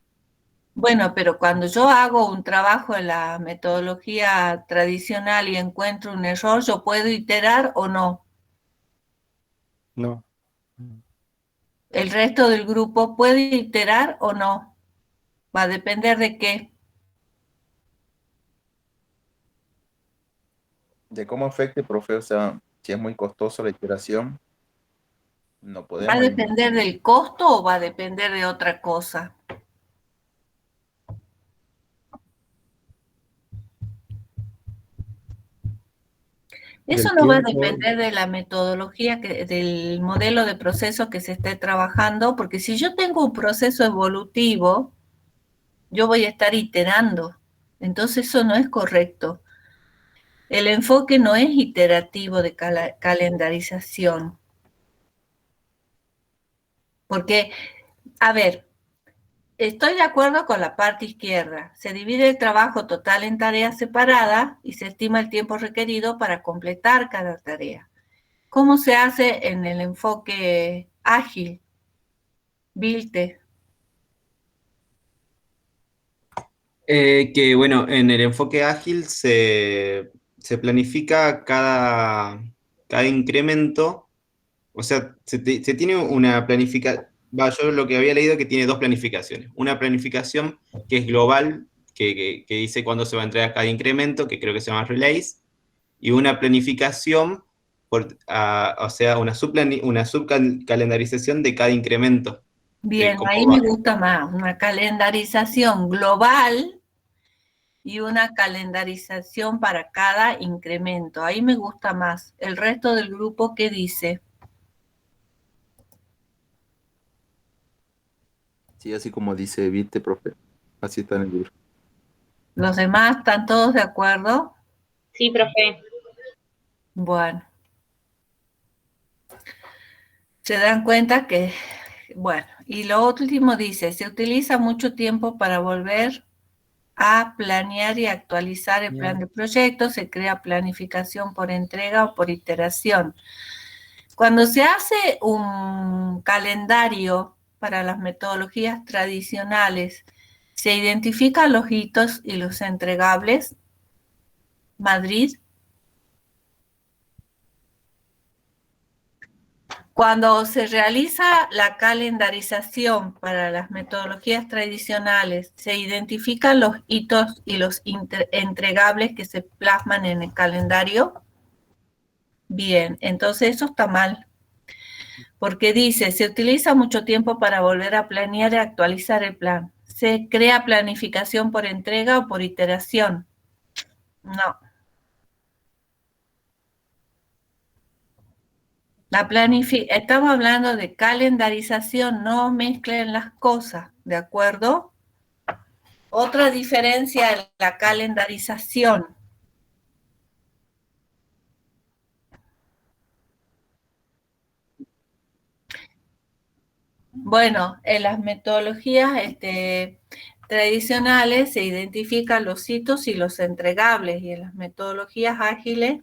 S1: Bueno, pero cuando yo hago un trabajo en la metodología tradicional y encuentro un error, ¿yo puedo iterar o no?
S10: No.
S1: ¿El resto del grupo puede iterar o no? Va a depender de qué.
S4: De cómo afecte, profe, o sea, si es muy costoso la iteración, no
S1: ¿Va a
S4: podemos...
S1: depender del costo o va a depender de otra cosa? Eso no va a depender de la metodología, del modelo de proceso que se esté trabajando, porque si yo tengo un proceso evolutivo, yo voy a estar iterando. Entonces eso no es correcto. El enfoque no es iterativo de calendarización. Porque, a ver, estoy de acuerdo con la parte izquierda. Se divide el trabajo total en tareas separadas y se estima el tiempo requerido para completar cada tarea. ¿Cómo se hace en el enfoque ágil? Vilte.
S8: Que bueno, en el enfoque ágil se planifica cada incremento, o sea, se tiene una planificación, yo lo que había leído que tiene dos planificaciones. Una planificación que es global, que dice cuándo se va a entregar cada incremento, que creo que se llama release, y una planificación, o sea, una subcalendarización de cada incremento.
S1: Bien, ahí me gusta más, una calendarización global y una calendarización para cada incremento. Ahí me gusta más. El resto del grupo, ¿qué dice?
S4: Sí, así como dice Vite, profe. Así está en el libro.
S1: ¿Los demás están todos de acuerdo?
S2: Sí, profe.
S1: Bueno. Se dan cuenta que, bueno, y lo último dice, se utiliza mucho tiempo para volver a planear y actualizar el plan de proyecto, se crea planificación por entrega o por iteración. Cuando se hace un calendario para las metodologías tradicionales, se identifican los hitos y los entregables. Madrid. Cuando se realiza la calendarización para las metodologías tradicionales, se identifican los hitos y los entregables que se plasman en el calendario. Bien, entonces eso está mal. Porque dice, se utiliza mucho tiempo para volver a planear y actualizar el plan. Se crea planificación por entrega o por iteración. No. Estamos hablando de calendarización, no mezclen las cosas, ¿de acuerdo? Otra diferencia es la calendarización. Bueno, en las metodologías tradicionales se identifican los hitos y los entregables, y en las metodologías ágiles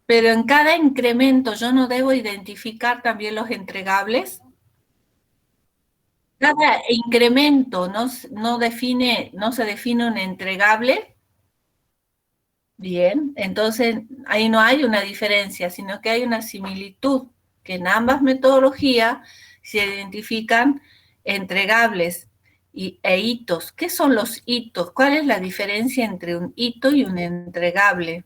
S1: pero en cada incremento yo no debo identificar también los entregables. Cada incremento no se define un entregable. Bien, entonces ahí no hay una diferencia, sino que hay una similitud, que en ambas metodologías se identifican entregables e hitos. ¿Qué son los hitos? ¿Cuál es la diferencia entre un hito y un entregable?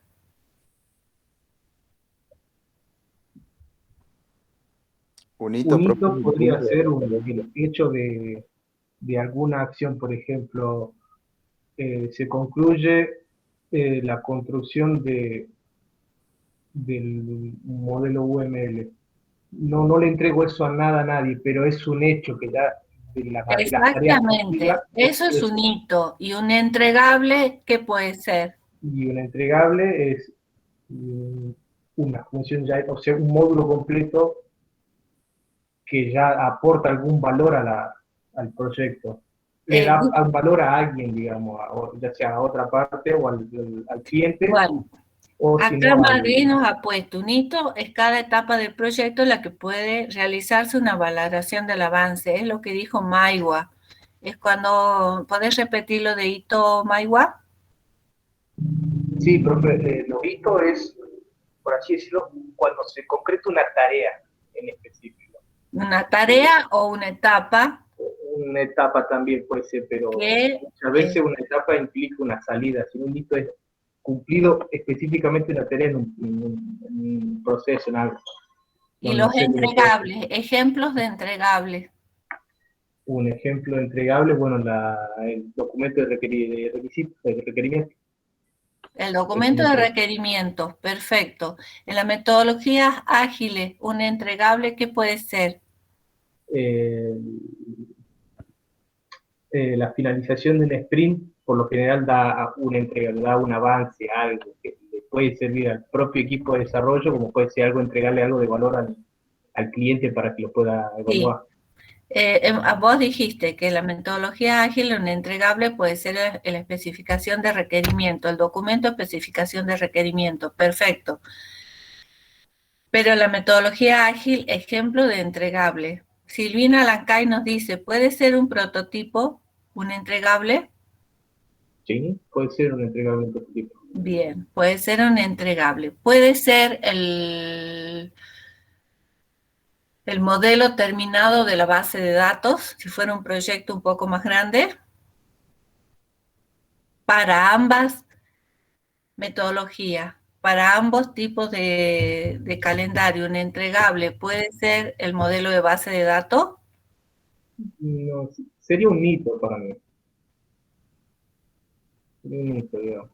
S4: Un hito
S5: podría ser el hecho de alguna acción, por ejemplo, se concluye la construcción del modelo UML. No le entrego eso a nadie, pero es un hecho que ya...
S1: Exactamente, eso es un hito. ¿Y un entregable qué puede ser?
S5: Y un entregable es una función ya, o sea, un módulo completo que ya aporta algún valor al proyecto. Le da un valor a alguien, digamos, ya sea a otra parte o al cliente.
S1: Bueno, acá Madrid nos ha puesto un hito, es cada etapa del proyecto en la que puede realizarse una valoración del avance, es lo que dijo Maiwa. Es cuando, ¿podés repetir lo de hito, Maiwa?
S5: Sí, profe, lo hito es, por así decirlo, cuando se concreta una tarea en específico.
S1: ¿Una tarea o una etapa?
S5: Una etapa también puede ser, pero muchas veces una etapa implica una salida, si un hito es cumplido específicamente una tarea en un proceso, en algo.
S1: Y los entregables, ejemplos de entregables.
S5: Un ejemplo de entregable, bueno, el documento de requerimiento.
S1: El documento de requerimientos, perfecto. En las metodologías ágiles, un entregable, ¿qué puede ser?
S5: La finalización de un sprint, por lo general da una entrega, da un avance, algo que le puede servir al propio equipo de desarrollo, como puede ser algo, entregarle algo de valor al cliente para que lo pueda evaluar.
S1: Sí. Vos dijiste que la metodología ágil, un entregable puede ser la especificación de requerimiento, el documento de especificación de requerimiento, perfecto. Pero la metodología ágil, ejemplo de entregable. Silvina Lancay nos dice, ¿puede ser un prototipo, un entregable?
S5: Sí, puede ser un entregable un prototipo.
S1: Bien, puede ser un entregable. Puede ser el modelo terminado de la base de datos, si fuera un proyecto un poco más grande, para ambas metodologías, para ambos tipos de calendario. Un entregable puede ser el modelo de base de datos.
S5: No, sería un hito para mí. Sería un hito, digamos.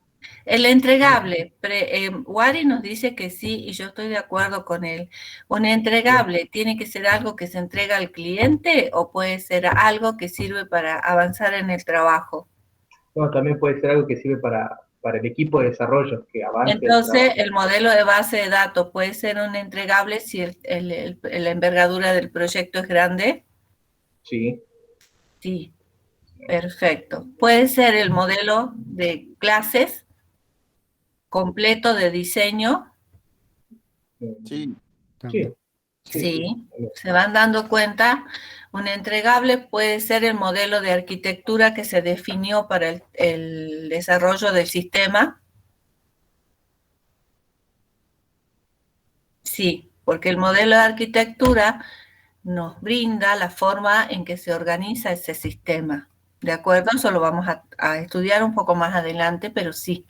S1: El entregable, Wari nos dice que sí, y yo estoy de acuerdo con él. ¿Un entregable tiene que ser algo que se entrega al cliente o puede ser algo que sirve para avanzar en el trabajo?
S5: No, también puede ser algo que sirve para el equipo de desarrollo, que avance.
S1: Entonces, el modelo de base de datos puede ser un entregable si la envergadura del proyecto es grande.
S5: Sí.
S1: Sí, perfecto. Puede ser el modelo de clases completo de diseño.
S4: Sí.
S1: Sí, se van dando cuenta. Un entregable puede ser el modelo de arquitectura que se definió para el desarrollo del sistema. Sí, porque el modelo de arquitectura nos brinda la forma en que se organiza ese sistema. ¿De acuerdo? Eso lo vamos a estudiar un poco más adelante, pero sí.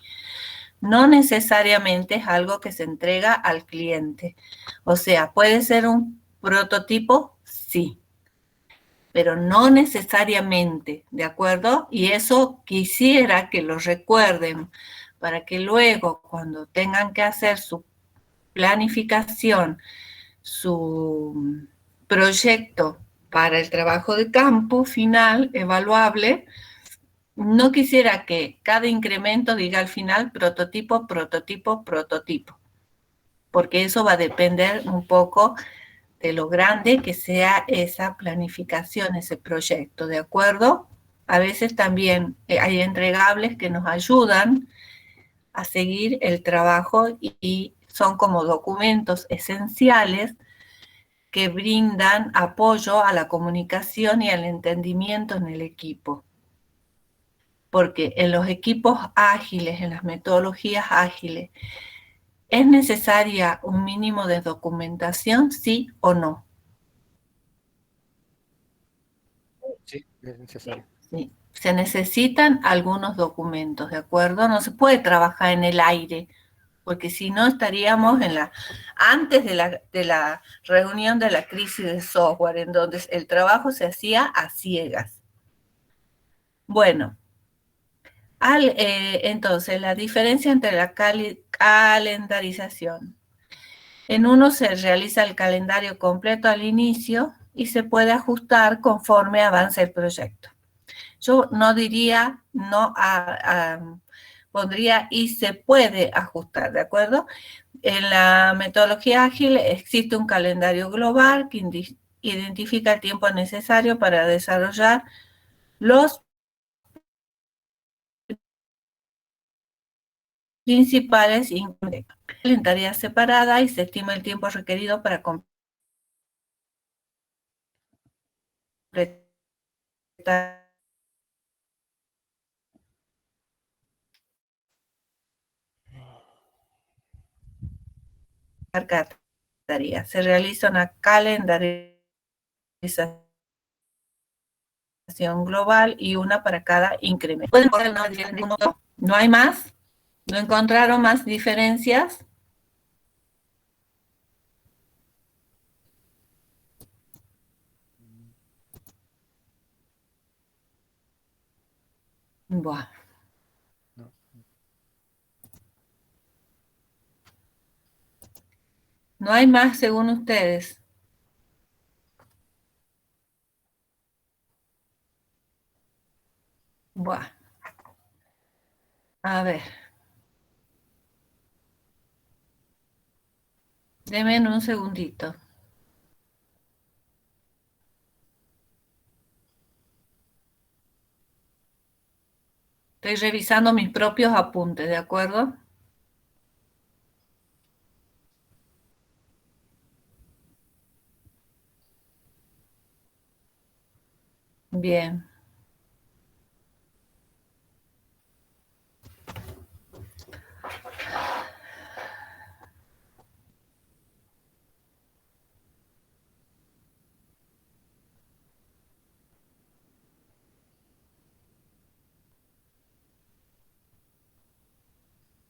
S1: No necesariamente es algo que se entrega al cliente. O sea, ¿puede ser un prototipo? Sí. Pero no necesariamente, ¿de acuerdo? Y eso quisiera que lo recuerden para que luego, cuando tengan que hacer su planificación, su proyecto para el trabajo de campo final, evaluable, no quisiera que cada incremento diga al final prototipo, prototipo, prototipo, porque eso va a depender un poco de lo grande que sea esa planificación, ese proyecto, ¿de acuerdo? A veces también hay entregables que nos ayudan a seguir el trabajo y son como documentos esenciales que brindan apoyo a la comunicación y al entendimiento en el equipo. Porque en los equipos ágiles, en las metodologías ágiles, ¿es necesaria un mínimo de documentación, sí o no?
S10: Sí, es necesario.
S1: Sí. Se necesitan algunos documentos, ¿de acuerdo? No se puede trabajar en el aire, porque si no estaríamos antes de la reunión de la crisis de software, en donde el trabajo se hacía a ciegas. Bueno, entonces la diferencia entre la calendarización. En uno se realiza el calendario completo al inicio y se puede ajustar conforme avance el proyecto. Yo no diría, pondría y se puede ajustar, ¿de acuerdo? En la metodología ágil existe un calendario global que identifica el tiempo necesario para desarrollar los principales en tareas separadas y se estima el tiempo requerido para completar cada tarea. Se realiza una calendarización global y una para cada incremento. ¿Pueden poner no hay más? ¿No encontraron más diferencias? Bueno. ¿No hay más según ustedes? Bueno. A ver. Denme un segundito. Estoy revisando mis propios apuntes, ¿de acuerdo? Bien.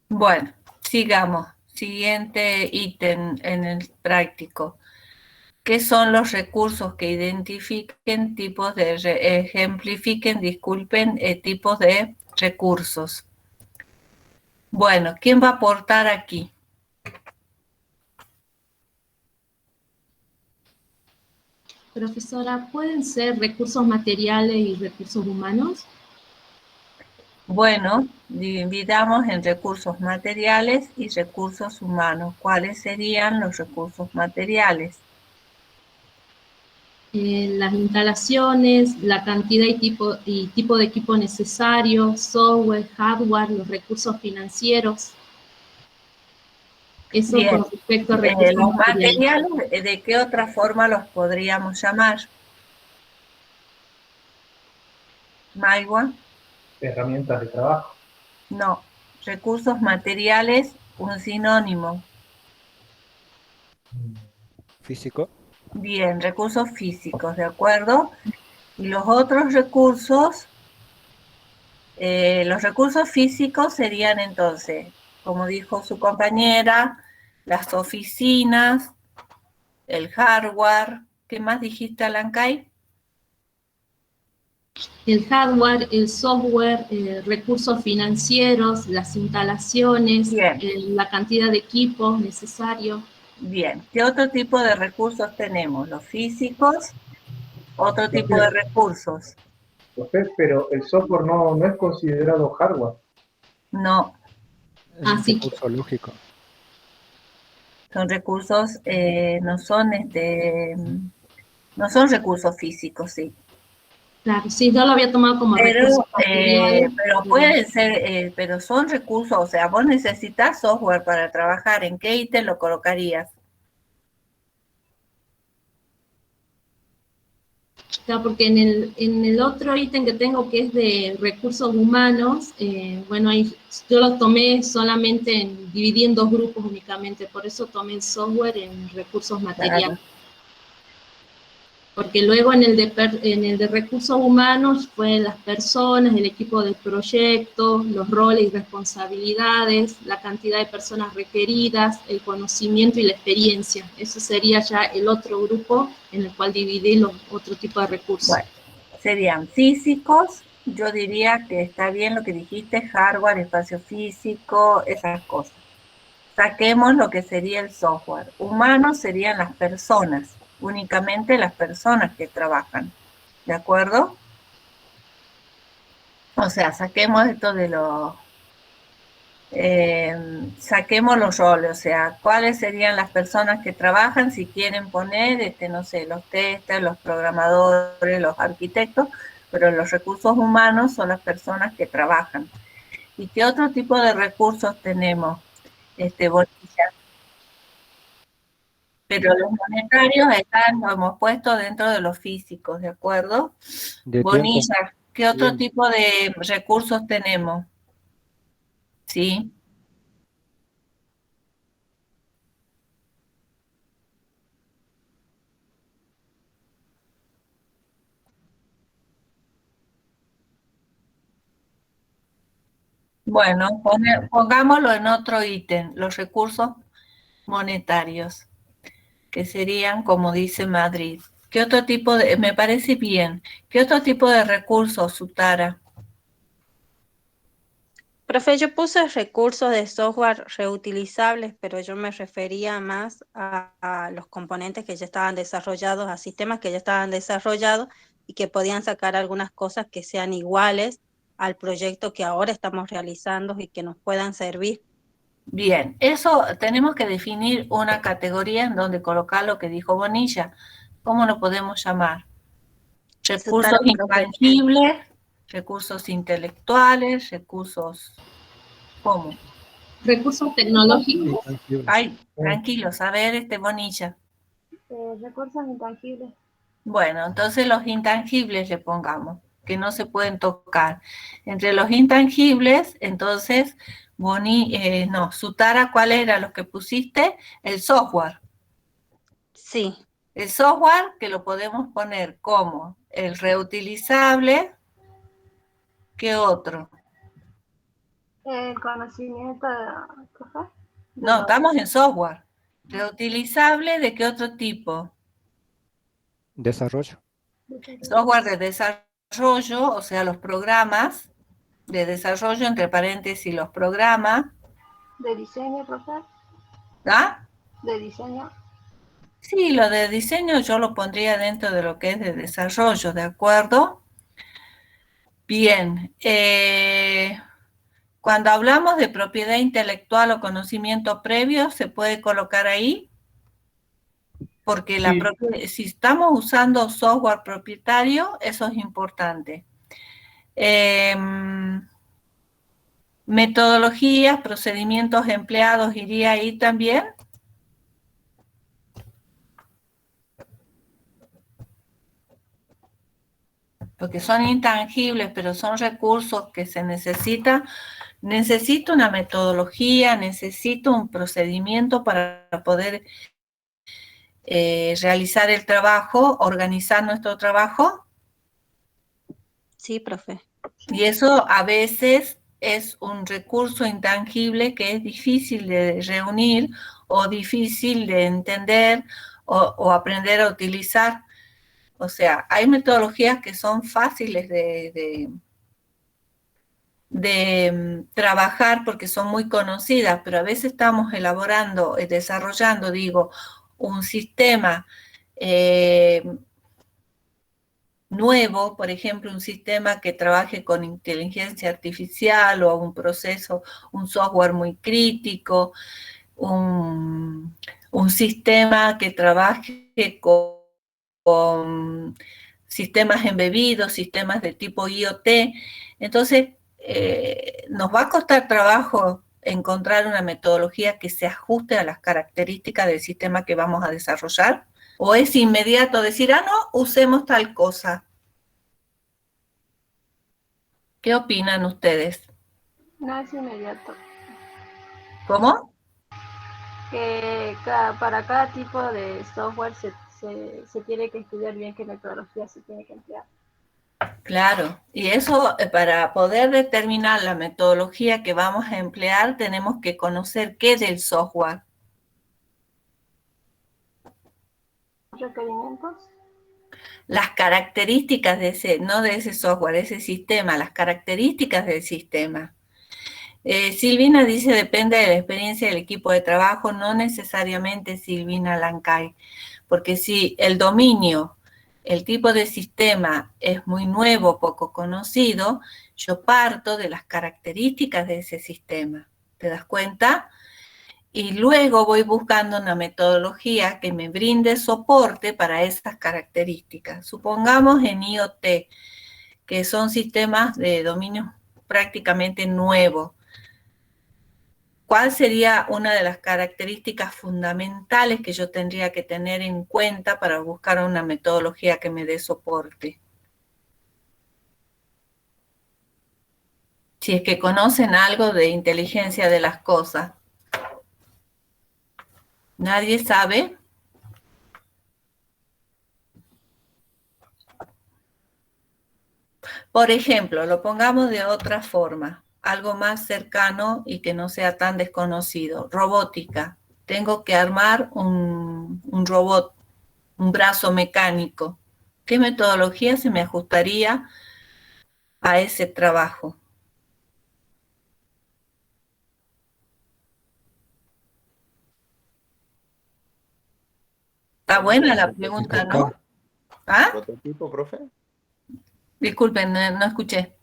S1: Bueno, sigamos. Siguiente ítem en el práctico. ¿Qué son los recursos que identifiquen tipos de, ejemplifiquen, disculpen, tipos de recursos? Bueno, ¿quién va a aportar aquí?
S7: Profesora, ¿pueden ser recursos materiales y recursos humanos?
S1: Bueno, dividamos en recursos materiales y recursos humanos. ¿Cuáles serían los recursos materiales?
S7: Las instalaciones, la cantidad y tipo de equipo necesario, software, hardware, los recursos financieros. Eso
S1: Bien.
S7: con respecto a recursos
S1: los
S7: materiales.
S1: materiales, ¿de qué otra forma los podríamos llamar? Maigua.
S5: Herramientas de trabajo.
S1: No, recursos materiales, un sinónimo.
S10: físico.
S1: Bien, recursos físicos, ¿de acuerdo? Y los otros recursos, los recursos físicos serían entonces, como dijo su compañera, las oficinas, el hardware. ¿Qué más dijiste, Alancay?
S7: El hardware, el software, recursos financieros, las instalaciones, la cantidad de equipos necesarios.
S1: Bien, ¿qué otro tipo de recursos tenemos? Los físicos, otro tipo de recursos.
S5: Pero el software no es considerado hardware.
S1: No.
S10: Es un recurso lógico.
S1: Son recursos, no son recursos físicos, sí.
S7: Claro, sí, yo lo había tomado como recursos materiales.
S1: Pero pueden ser, pero son recursos, o sea, vos necesitas software para trabajar. ¿En qué ítem lo colocarías?
S7: Claro, porque en el otro ítem que tengo, que es de recursos humanos, bueno, ahí yo lo tomé solamente dividí en dos grupos únicamente, por eso tomé el software en recursos materiales. Claro. Porque luego en el de recursos humanos fue las personas, el equipo del proyecto, los roles y responsabilidades, la cantidad de personas requeridas, el conocimiento y la experiencia. Eso sería ya el otro grupo en el cual dividí los otro tipo de recursos.
S1: Bueno, serían físicos, yo diría que está bien lo que dijiste, hardware, espacio físico, esas cosas. Saquemos lo que sería el software. Humanos serían las personas, únicamente las personas que trabajan, ¿de acuerdo? O sea, saquemos esto de los... saquemos los roles, o sea, cuáles serían las personas que trabajan, si quieren poner, no sé, los testers, los programadores, los arquitectos, pero los recursos humanos son las personas que trabajan. ¿Y qué otro tipo de recursos tenemos? Bonilla. Pero los monetarios están, lo hemos puesto dentro de los físicos, ¿de acuerdo? Bonilla, ¿qué otro tipo de recursos tenemos? ¿Sí? Bueno, pongámoslo en otro ítem, los recursos monetarios, que serían, como dice Madrid. ¿Qué otro tipo de, me parece bien, qué otro tipo de recursos, Sutara?
S3: Profe, yo puse recursos de software reutilizables, pero yo me refería más a los componentes que ya estaban desarrollados, a sistemas que ya estaban desarrollados y que podían sacar algunas cosas que sean iguales al proyecto que ahora estamos realizando y que nos puedan servir.
S1: Bien, eso tenemos que definir una categoría en donde colocar lo que dijo Bonilla. ¿Cómo lo podemos llamar? Recursos intangibles, recursos intelectuales, recursos... ¿Cómo?
S7: Recursos tecnológicos.
S1: Ay, tranquilos, a ver, Bonilla.
S9: Recursos intangibles.
S1: Bueno, entonces los intangibles le pongamos, que no se pueden tocar. Entre los intangibles, entonces, Sutara, ¿cuál era lo que pusiste? El software.
S3: Sí.
S1: El software que lo podemos poner como el reutilizable. ¿Qué otro?
S9: El conocimiento, ¿profe?
S1: No, estamos en software. ¿Reutilizable de qué otro tipo?
S10: Desarrollo.
S1: Software de desarrollo, o sea, los programas de desarrollo, entre paréntesis, los programas.
S9: ¿De diseño, profe?
S1: ¿Ah?
S9: ¿De diseño?
S1: Sí, lo de diseño yo lo pondría dentro de lo que es de desarrollo, ¿de acuerdo? Bien. Cuando hablamos de propiedad intelectual o conocimiento previo, ¿se puede colocar ahí? Porque si estamos usando software propietario, eso es importante. Metodologías, procedimientos empleados, ¿iría ahí también? Porque son intangibles, pero son recursos que se necesitan. Necesito una metodología, necesito un procedimiento para poder realizar el trabajo, organizar nuestro trabajo.
S3: Sí, profe.
S1: Y eso a veces es un recurso intangible que es difícil de reunir o difícil de entender o aprender a utilizar. O sea, hay metodologías que son fáciles de trabajar porque son muy conocidas, pero a veces estamos elaborando, desarrollando, digo, un sistema nuevo, por ejemplo, un sistema que trabaje con inteligencia artificial o un proceso, un software muy crítico, un sistema que trabaje con sistemas embebidos, sistemas de tipo IoT. Entonces, nos va a costar trabajo encontrar una metodología que se ajuste a las características del sistema que vamos a desarrollar. ¿O es inmediato decir, no, usemos tal cosa? ¿Qué opinan ustedes?
S9: No es inmediato.
S1: ¿Cómo?
S9: Que para cada tipo de software se tiene que estudiar bien qué metodología se tiene que emplear.
S1: Claro, y eso para poder determinar la metodología que vamos a emplear tenemos que conocer qué del software.
S9: ¿Requerimientos?
S1: Las características de ese, no de ese software, ese sistema, las características del sistema. Silvina dice, depende de la experiencia del equipo de trabajo, no necesariamente Silvina Lancay, porque si el dominio, el tipo de sistema es muy nuevo, poco conocido, yo parto de las características de ese sistema. ¿Te das cuenta? Y luego voy buscando una metodología que me brinde soporte para esas características. Supongamos en IoT, que son sistemas de dominio prácticamente nuevos. ¿Cuál sería una de las características fundamentales que yo tendría que tener en cuenta para buscar una metodología que me dé soporte? Si es que conocen algo de inteligencia de las cosas. ¿Nadie sabe? Por ejemplo, lo pongamos de otra forma, algo más cercano y que no sea tan desconocido. Robótica. Tengo que armar un robot, un brazo mecánico. ¿Qué metodología se me ajustaría a ese trabajo? Está buena la pregunta, ¿no? ¿Ah?
S4: ¿Prototipo, profe?
S1: Disculpen, no escuché.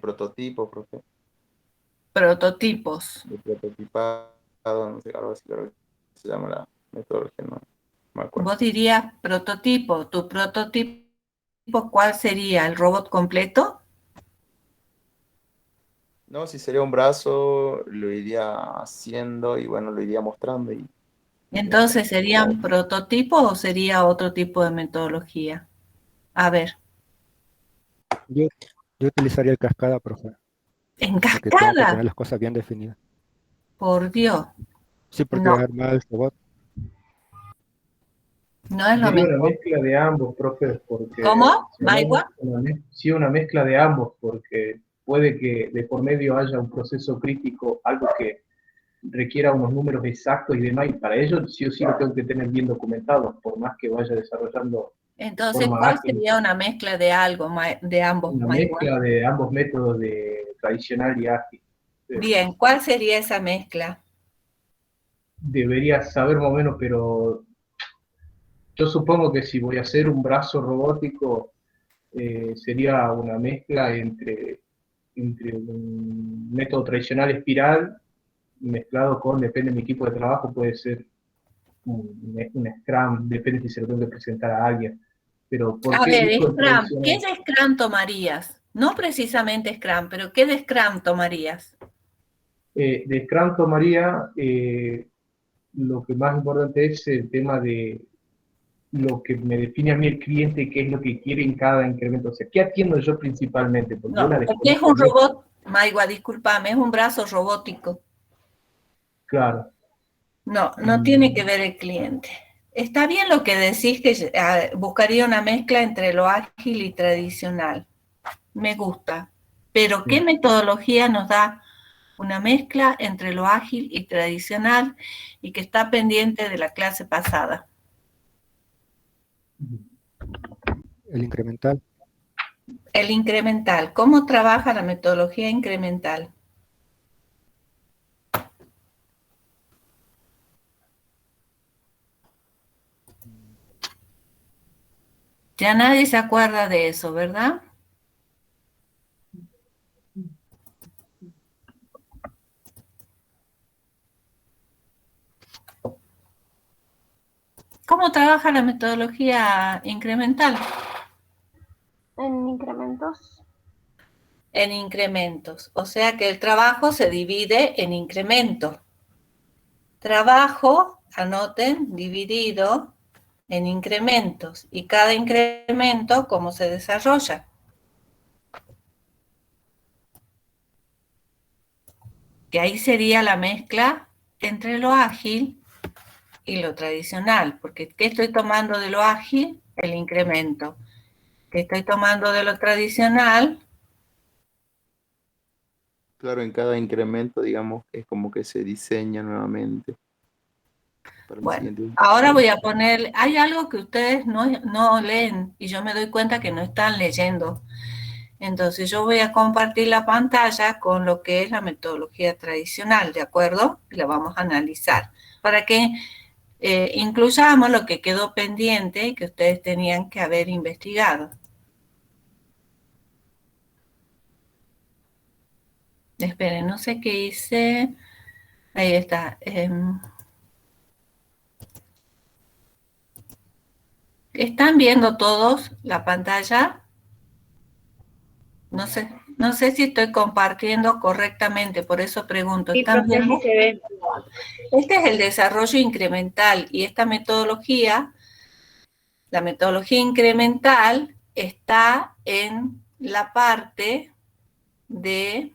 S4: Prototipo, profe.
S1: Prototipos.
S4: De prototipado, no sé, algo así creo que se llama la metodología, no me acuerdo.
S1: Vos dirías prototipo. ¿Tu prototipo cuál sería? ¿El robot completo?
S4: No, si sería un brazo, lo iría haciendo y bueno, lo iría mostrando.
S1: Entonces, ¿serían prototipos o sería otro tipo de metodología? A ver.
S10: Yo utilizaría el cascada, profe.
S1: ¿En cascada?
S10: Porque tengo que tener las cosas bien definidas.
S1: Por Dios.
S10: Sí, porque
S1: No.
S10: armar el robot.
S1: No es lo mismo.
S5: Una mezcla de ambos, profe, porque...
S1: ¿Cómo? ¿Maigua?
S5: Sí, una mezcla de ambos, porque puede que de por medio haya un proceso crítico, algo que requiera unos números exactos y demás, y para ello sí o sí lo tengo que tener bien documentado, por más que vaya desarrollando.
S1: Entonces, ¿cuál sería una mezcla de algo, de ambos?
S5: Una mezcla de ambos métodos de tradicional y ágil.
S1: Bien, ¿cuál sería esa mezcla?
S5: Debería saber más o menos, pero yo supongo que si voy a hacer un brazo robótico, sería una mezcla entre un método tradicional espiral mezclado con, depende de mi equipo de trabajo, puede ser un Scrum, depende si se lo tengo que presentar a alguien. Pero ¿por
S1: a
S5: qué
S1: ver, Scrum, ¿qué de Scrum tomarías? No precisamente Scrum, pero ¿qué de Scrum tomarías?
S5: De Scrum tomaría, lo que más importante es el tema de lo que me define a mí el cliente, qué es lo que quiere en cada incremento. O sea, ¿qué atiendo yo principalmente? Porque
S1: es un robot, Maigua, discúlpame, es un brazo robótico.
S5: Claro.
S1: No tiene que ver el cliente. Está bien lo que decís, que buscaría una mezcla entre lo ágil y tradicional. Me gusta. Pero ¿qué metodología nos da una mezcla entre lo ágil y tradicional y que está pendiente de la clase pasada?
S10: El incremental.
S1: El incremental. ¿Cómo trabaja la metodología incremental? Ya nadie se acuerda de eso, ¿verdad? ¿Cómo trabaja la metodología incremental?
S9: En incrementos.
S1: En incrementos. O sea que el trabajo se divide en incrementos. Trabajo, anoten, dividido en incrementos. Y cada incremento, ¿cómo se desarrolla? Que ahí sería la mezcla entre lo ágil y lo tradicional. Porque ¿qué estoy tomando de lo ágil? El incremento. ¿Qué estoy tomando de lo tradicional?
S4: Claro, en cada incremento, digamos, es como que se diseña nuevamente.
S1: Bueno, ahora voy a poner, hay algo que ustedes no leen y yo me doy cuenta que no están leyendo. Entonces yo voy a compartir la pantalla con lo que es la metodología tradicional, ¿de acuerdo? Y la vamos a analizar para que incluyamos lo que quedó pendiente y que ustedes tenían que haber investigado. Esperen, no sé qué hice. Ahí está. ¿Están viendo todos la pantalla? No sé si estoy compartiendo correctamente, por eso pregunto.
S2: Sí,
S1: ¿Están
S2: profe,
S1: viendo?
S2: sí se ve.
S1: Este es el desarrollo incremental y esta metodología, la metodología incremental, está en la parte de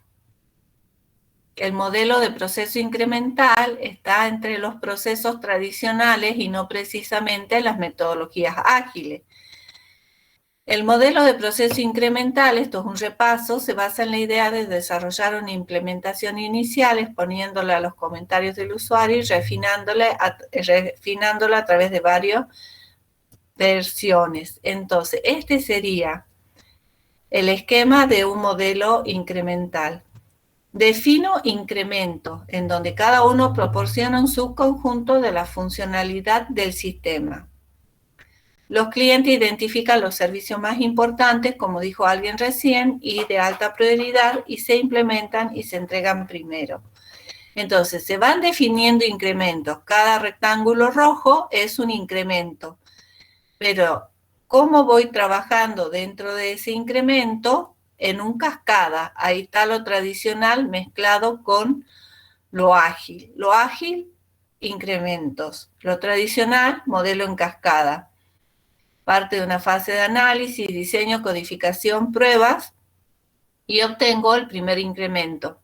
S1: el modelo de proceso incremental, está entre los procesos tradicionales y no precisamente las metodologías ágiles. El modelo de proceso incremental, esto es un repaso, se basa en la idea de desarrollar una implementación inicial, exponiéndola a los comentarios del usuario y refinándola a través de varias versiones. Entonces, este sería el esquema de un modelo incremental. Defino incrementos, en donde cada uno proporciona un subconjunto de la funcionalidad del sistema. Los clientes identifican los servicios más importantes, como dijo alguien recién, y de alta prioridad, y se implementan y se entregan primero. Entonces, se van definiendo incrementos. Cada rectángulo rojo es un incremento. Pero, ¿cómo voy trabajando dentro de ese incremento? En un cascada. Ahí está lo tradicional mezclado con lo ágil. Lo ágil, incrementos. Lo tradicional, modelo en cascada. Parte de una fase de análisis, diseño, codificación, pruebas, y obtengo el primer incremento.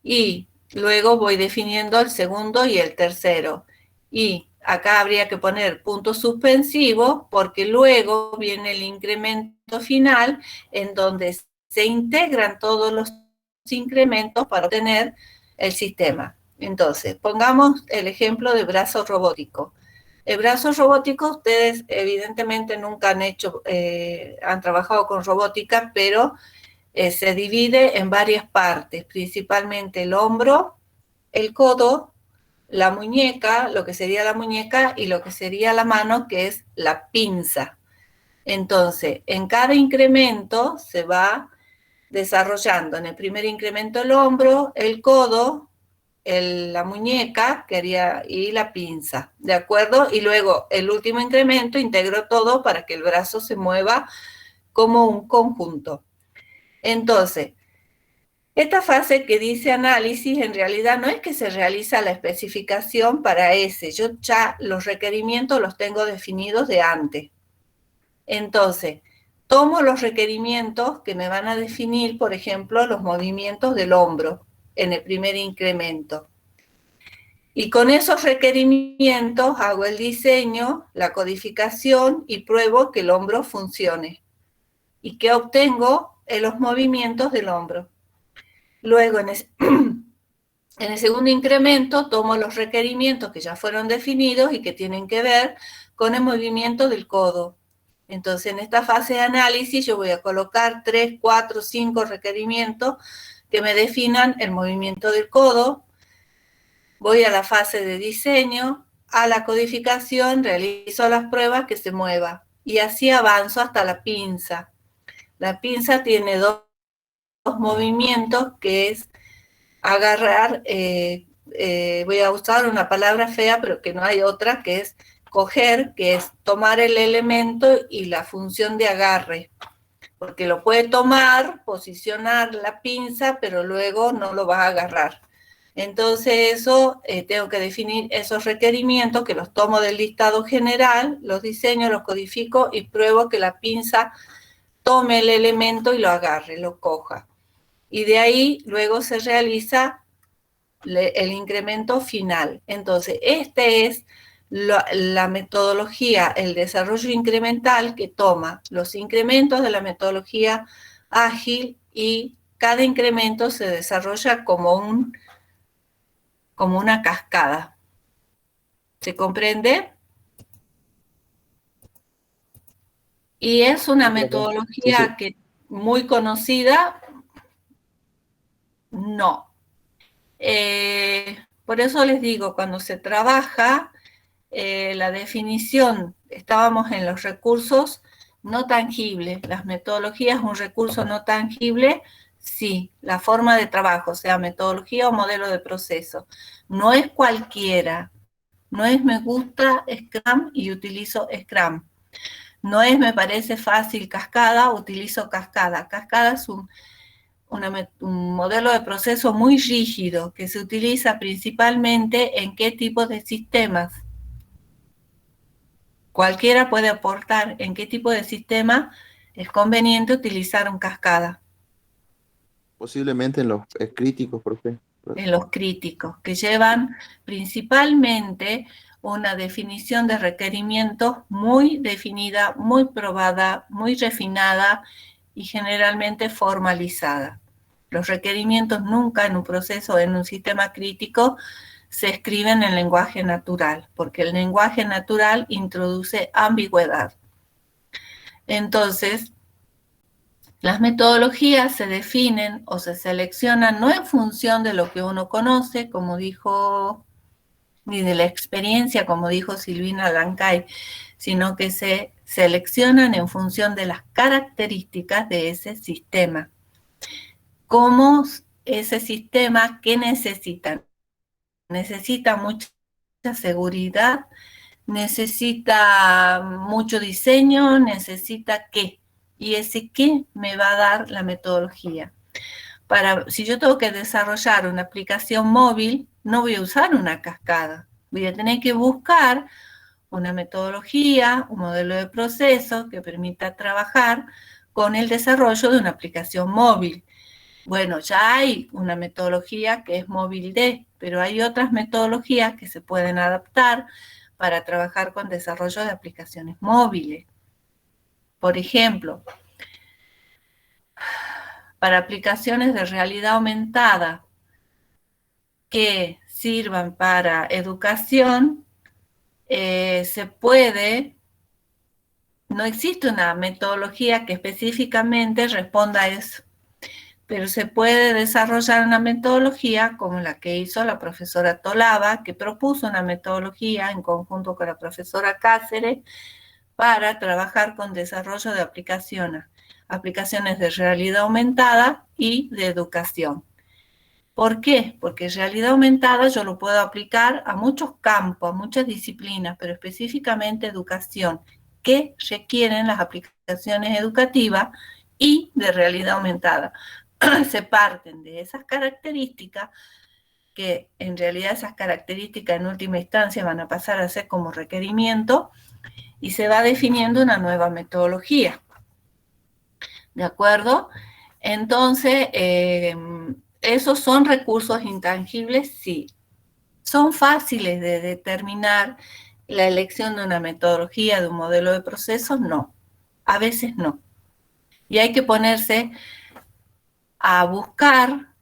S1: Y luego voy definiendo el segundo y el tercero. Y acá habría que poner puntos suspensivos porque luego viene el incremento final en donde se integran todos los incrementos para obtener el sistema. Entonces, pongamos el ejemplo de brazo robótico. El brazo robótico, ustedes evidentemente nunca han trabajado con robótica, pero se divide en varias partes, principalmente el hombro, el codo, la muñeca, lo que sería la muñeca, y lo que sería la mano, que es la pinza. Entonces, en cada incremento se va desarrollando. En el primer incremento el hombro, el codo, la muñeca y la pinza, ¿de acuerdo? Y luego el último incremento integro todo para que el brazo se mueva como un conjunto. Entonces, esta fase que dice análisis, en realidad no es que se realiza la especificación para ese, yo ya los requerimientos los tengo definidos de antes. Entonces, tomo los requerimientos que me van a definir, por ejemplo, los movimientos del hombro en el primer incremento. Y con esos requerimientos hago el diseño, la codificación y pruebo que el hombro funcione. ¿Y qué obtengo? Los movimientos del hombro. Luego, en el segundo incremento, tomo los requerimientos que ya fueron definidos y que tienen que ver con el movimiento del codo. Entonces, en esta fase de análisis, yo voy a colocar 3, 4, 5 requerimientos que me definan el movimiento del codo. Voy a la fase de diseño, a la codificación, realizo las pruebas que se mueva. Y así avanzo hasta la pinza. La pinza tiene dos movimientos, que es agarrar, voy a usar una palabra fea, pero que no hay otra, que es coger, que es tomar el elemento y la función de agarre. Porque lo puede tomar, posicionar la pinza, pero luego no lo va a agarrar. Entonces eso, tengo que definir esos requerimientos, que los tomo del listado general, los diseño, los codifico y pruebo que la pinza tome el elemento y lo agarre, lo coja. Y de ahí luego se realiza el incremento final. Entonces, esta es la metodología, el desarrollo incremental, que toma los incrementos de la metodología ágil y cada incremento se desarrolla como una cascada. ¿Se comprende? Y es una metodología que muy conocida. No. Por eso les digo, cuando se trabaja, la definición, estábamos en los recursos no tangibles. Las metodologías, un recurso no tangible, sí, la forma de trabajo, sea metodología o modelo de proceso. No es cualquiera. No es me gusta Scrum y utilizo Scrum. No es me parece fácil Cascada, utilizo Cascada. Cascada es un modelo de proceso muy rígido que se utiliza principalmente en qué tipo de sistemas. Cualquiera puede aportar en qué tipo de sistema es conveniente utilizar un Cascada.
S4: Posiblemente en los críticos, profe.
S1: En los críticos, que llevan principalmente una definición de requerimientos muy definida, muy probada, muy refinada y generalmente formalizada. Los requerimientos nunca en un proceso, en un sistema crítico, se escriben en lenguaje natural, porque el lenguaje natural introduce ambigüedad. Entonces, las metodologías se definen o se seleccionan no en función de lo que uno conoce, como dijo, ni de la experiencia, como dijo Silvina Lancay, sino que se seleccionan en función de las características de ese sistema. ¿Cómo ese sistema, qué necesita? Necesita mucha seguridad, necesita mucho diseño, necesita qué. Y ese qué me va a dar la metodología. Si yo tengo que desarrollar una aplicación móvil, no voy a usar una cascada. Voy a tener que buscar una metodología, un modelo de proceso que permita trabajar con el desarrollo de una aplicación móvil. Bueno, ya hay una metodología que es móvil D, pero hay otras metodologías que se pueden adaptar para trabajar con desarrollo de aplicaciones móviles. Por ejemplo, para aplicaciones de realidad aumentada que sirvan para educación, no existe una metodología que específicamente responda a eso, pero se puede desarrollar una metodología como la que hizo la profesora Tolaba, que propuso una metodología en conjunto con la profesora Cáceres para trabajar con desarrollo de aplicaciones de realidad aumentada y de educación. ¿Por qué? Porque realidad aumentada yo lo puedo aplicar a muchos campos, a muchas disciplinas, pero específicamente educación, que requieren las aplicaciones educativas y de realidad aumentada. Se parten de esas características, que en realidad esas características en última instancia van a pasar a ser como requerimiento, y se va definiendo una nueva metodología. ¿De acuerdo? Entonces, ¿esos son recursos intangibles? Sí. ¿Son fáciles de determinar la elección de una metodología, de un modelo de procesos? No, a veces no. Y hay que ponerse a buscar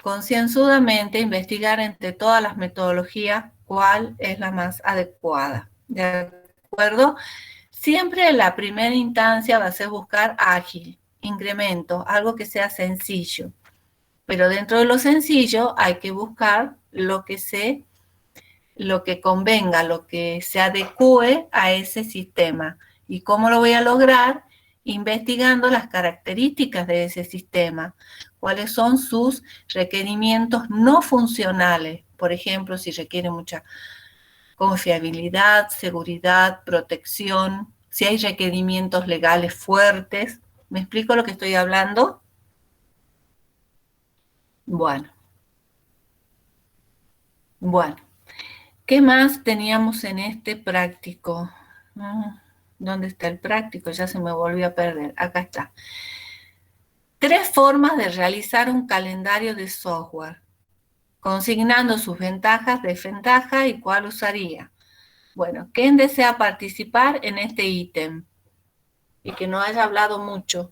S1: concienzudamente, investigar entre todas las metodologías cuál es la más adecuada. ¿De acuerdo? Siempre la primera instancia va a ser buscar ágil, incremento, algo que sea sencillo. Pero dentro de lo sencillo hay que buscar lo que convenga, lo que se adecue a ese sistema. ¿Y cómo lo voy a lograr? Investigando las características de ese sistema. ¿Cuáles son sus requerimientos no funcionales? Por ejemplo, si requiere mucha confiabilidad, seguridad, protección, si hay requerimientos legales fuertes. ¿Me explico lo que estoy hablando? Bueno. ¿Qué más teníamos en este práctico? ¿Dónde está el práctico? Ya se me volvió a perder. Acá está. 3 formas de realizar un calendario de software, consignando sus ventajas, desventajas y cuál usaría. Bueno, ¿quién desea participar en este ítem? Y que no haya hablado mucho.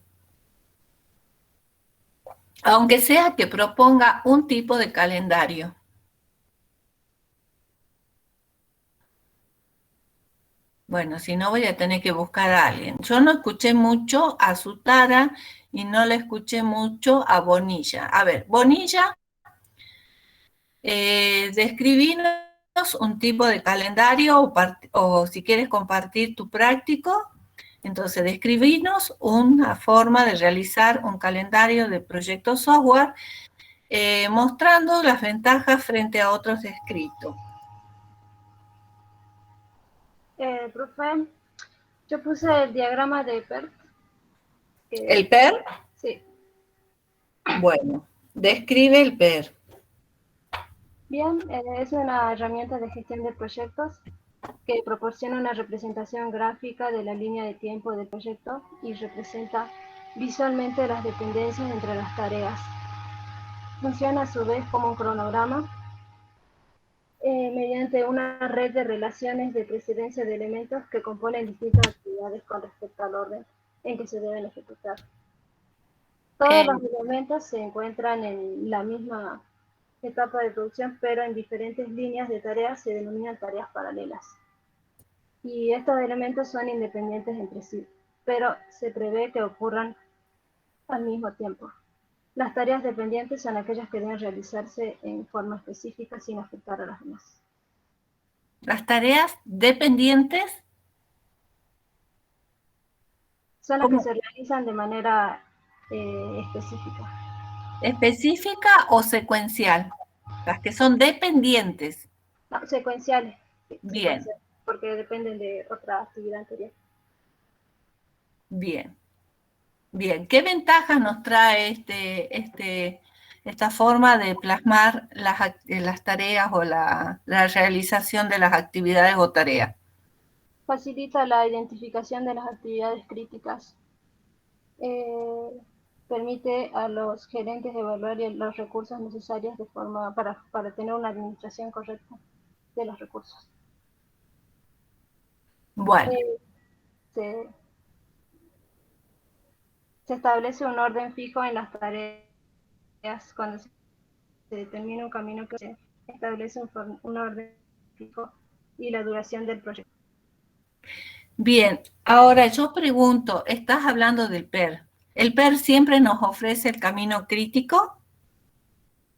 S1: Aunque sea que proponga un tipo de calendario. Bueno, si no voy a tener que buscar a alguien. Yo no escuché mucho a Sutara y no le escuché mucho a Bonilla. A ver, Bonilla, describinos un tipo de calendario o si quieres compartir tu práctico, entonces describinos una forma de realizar un calendario de proyecto software mostrando las ventajas frente a otros descritos.
S9: Profe, yo puse el diagrama de PERT.
S1: ¿El PER?
S9: Sí.
S1: Bueno, describe el PER.
S9: Bien, es una herramienta de gestión de proyectos que proporciona una representación gráfica de la línea de tiempo del proyecto y representa visualmente las dependencias entre las tareas. Funciona a su vez como un cronograma mediante una red de relaciones de precedencia de elementos que componen distintas actividades con respecto al orden en que se deben ejecutar. Todos los elementos se encuentran en la misma etapa de producción, pero en diferentes líneas de tareas se denominan tareas paralelas. Y estos elementos son independientes entre sí, pero se prevé que ocurran al mismo tiempo. Las tareas dependientes son aquellas que deben realizarse en forma específica sin afectar a las demás.
S1: Las tareas dependientes
S9: son las que se realizan de manera específica.
S1: ¿Específica o secuencial? Las que son dependientes.
S9: No, secuenciales. Sí,
S1: bien.
S9: Secuenciales, porque dependen de otra actividad anterior.
S1: Bien. Bien. ¿Qué ventajas nos trae esta forma de plasmar las tareas o la realización de las actividades o tareas?
S9: Facilita la identificación de las actividades críticas. Permite a los gerentes evaluar los recursos necesarios de forma para tener una administración correcta de los recursos.
S1: Bueno.
S9: Se establece un orden fijo en las tareas cuando se determina un camino que se establece un orden fijo y la duración del proyecto.
S1: Bien, ahora yo pregunto, estás hablando del PER. ¿El PER siempre nos ofrece el camino crítico?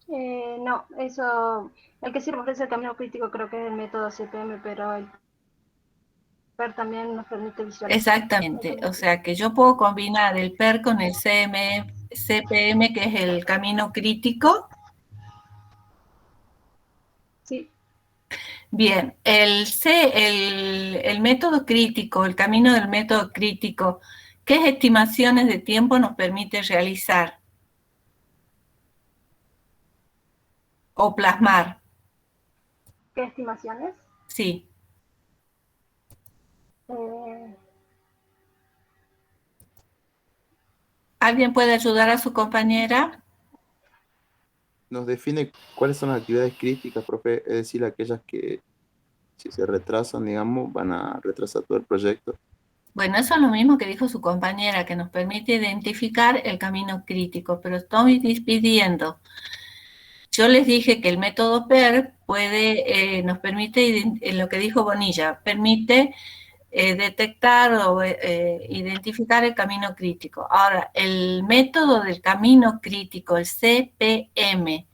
S9: No, eso, el que sí nos ofrece el camino crítico creo que es el método CPM, pero el PER también nos permite visualizar.
S1: Exactamente, o sea que yo puedo combinar el PER con el CPM, que es el camino crítico.
S9: Sí.
S1: Bien, el método crítico, el camino del método crítico, ¿qué estimaciones de tiempo nos permite realizar o plasmar?
S9: ¿Qué estimaciones?
S1: Sí. ¿Alguien puede ayudar a su compañera?
S4: nos define cuáles son las actividades críticas, profe, es decir, aquellas que si se retrasan, digamos, van a retrasar todo el proyecto.
S1: Bueno, eso es lo mismo que dijo su compañera, que nos permite identificar el camino crítico, pero estoy dividiendo. Yo les dije que el método PER nos permite, lo que dijo Bonilla, permite detectar o identificar el camino crítico. Ahora, el método del camino crítico, el CPM,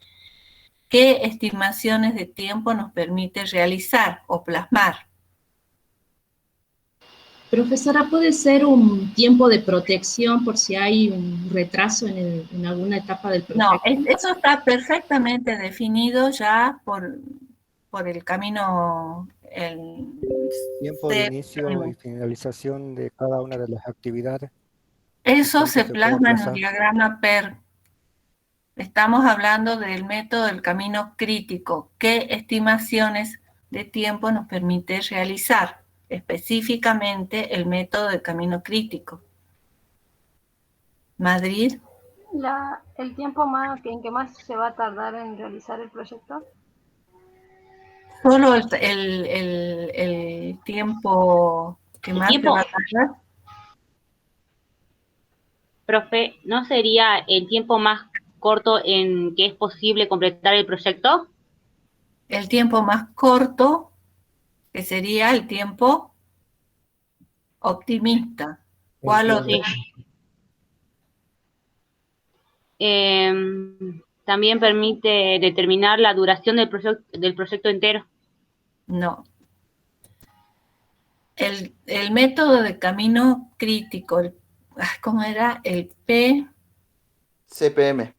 S1: ¿qué estimaciones de tiempo nos permite realizar o plasmar?
S7: Profesora, ¿puede ser un tiempo de protección por si hay un retraso en alguna etapa del proyecto?
S1: No, eso está perfectamente definido ya por el camino.
S10: Tiempo de inicio y finalización de cada una de las actividades.
S1: Eso se plasma en el diagrama PER. Estamos hablando del método del camino crítico. ¿Qué estimaciones de tiempo nos permite realizar? Específicamente el método del camino crítico. Madrid.
S9: ¿El tiempo en que más se va a tardar en realizar el proyecto?
S1: Solo el tiempo que más se va a tardar.
S2: Profe, ¿no sería el tiempo más corto en que es posible completar el proyecto?
S1: El tiempo más corto, que sería el tiempo optimista. ¿Cuál otro?
S2: También permite determinar la duración del proyecto entero.
S1: No. El método de camino crítico, ¿cómo era? El
S4: CPM.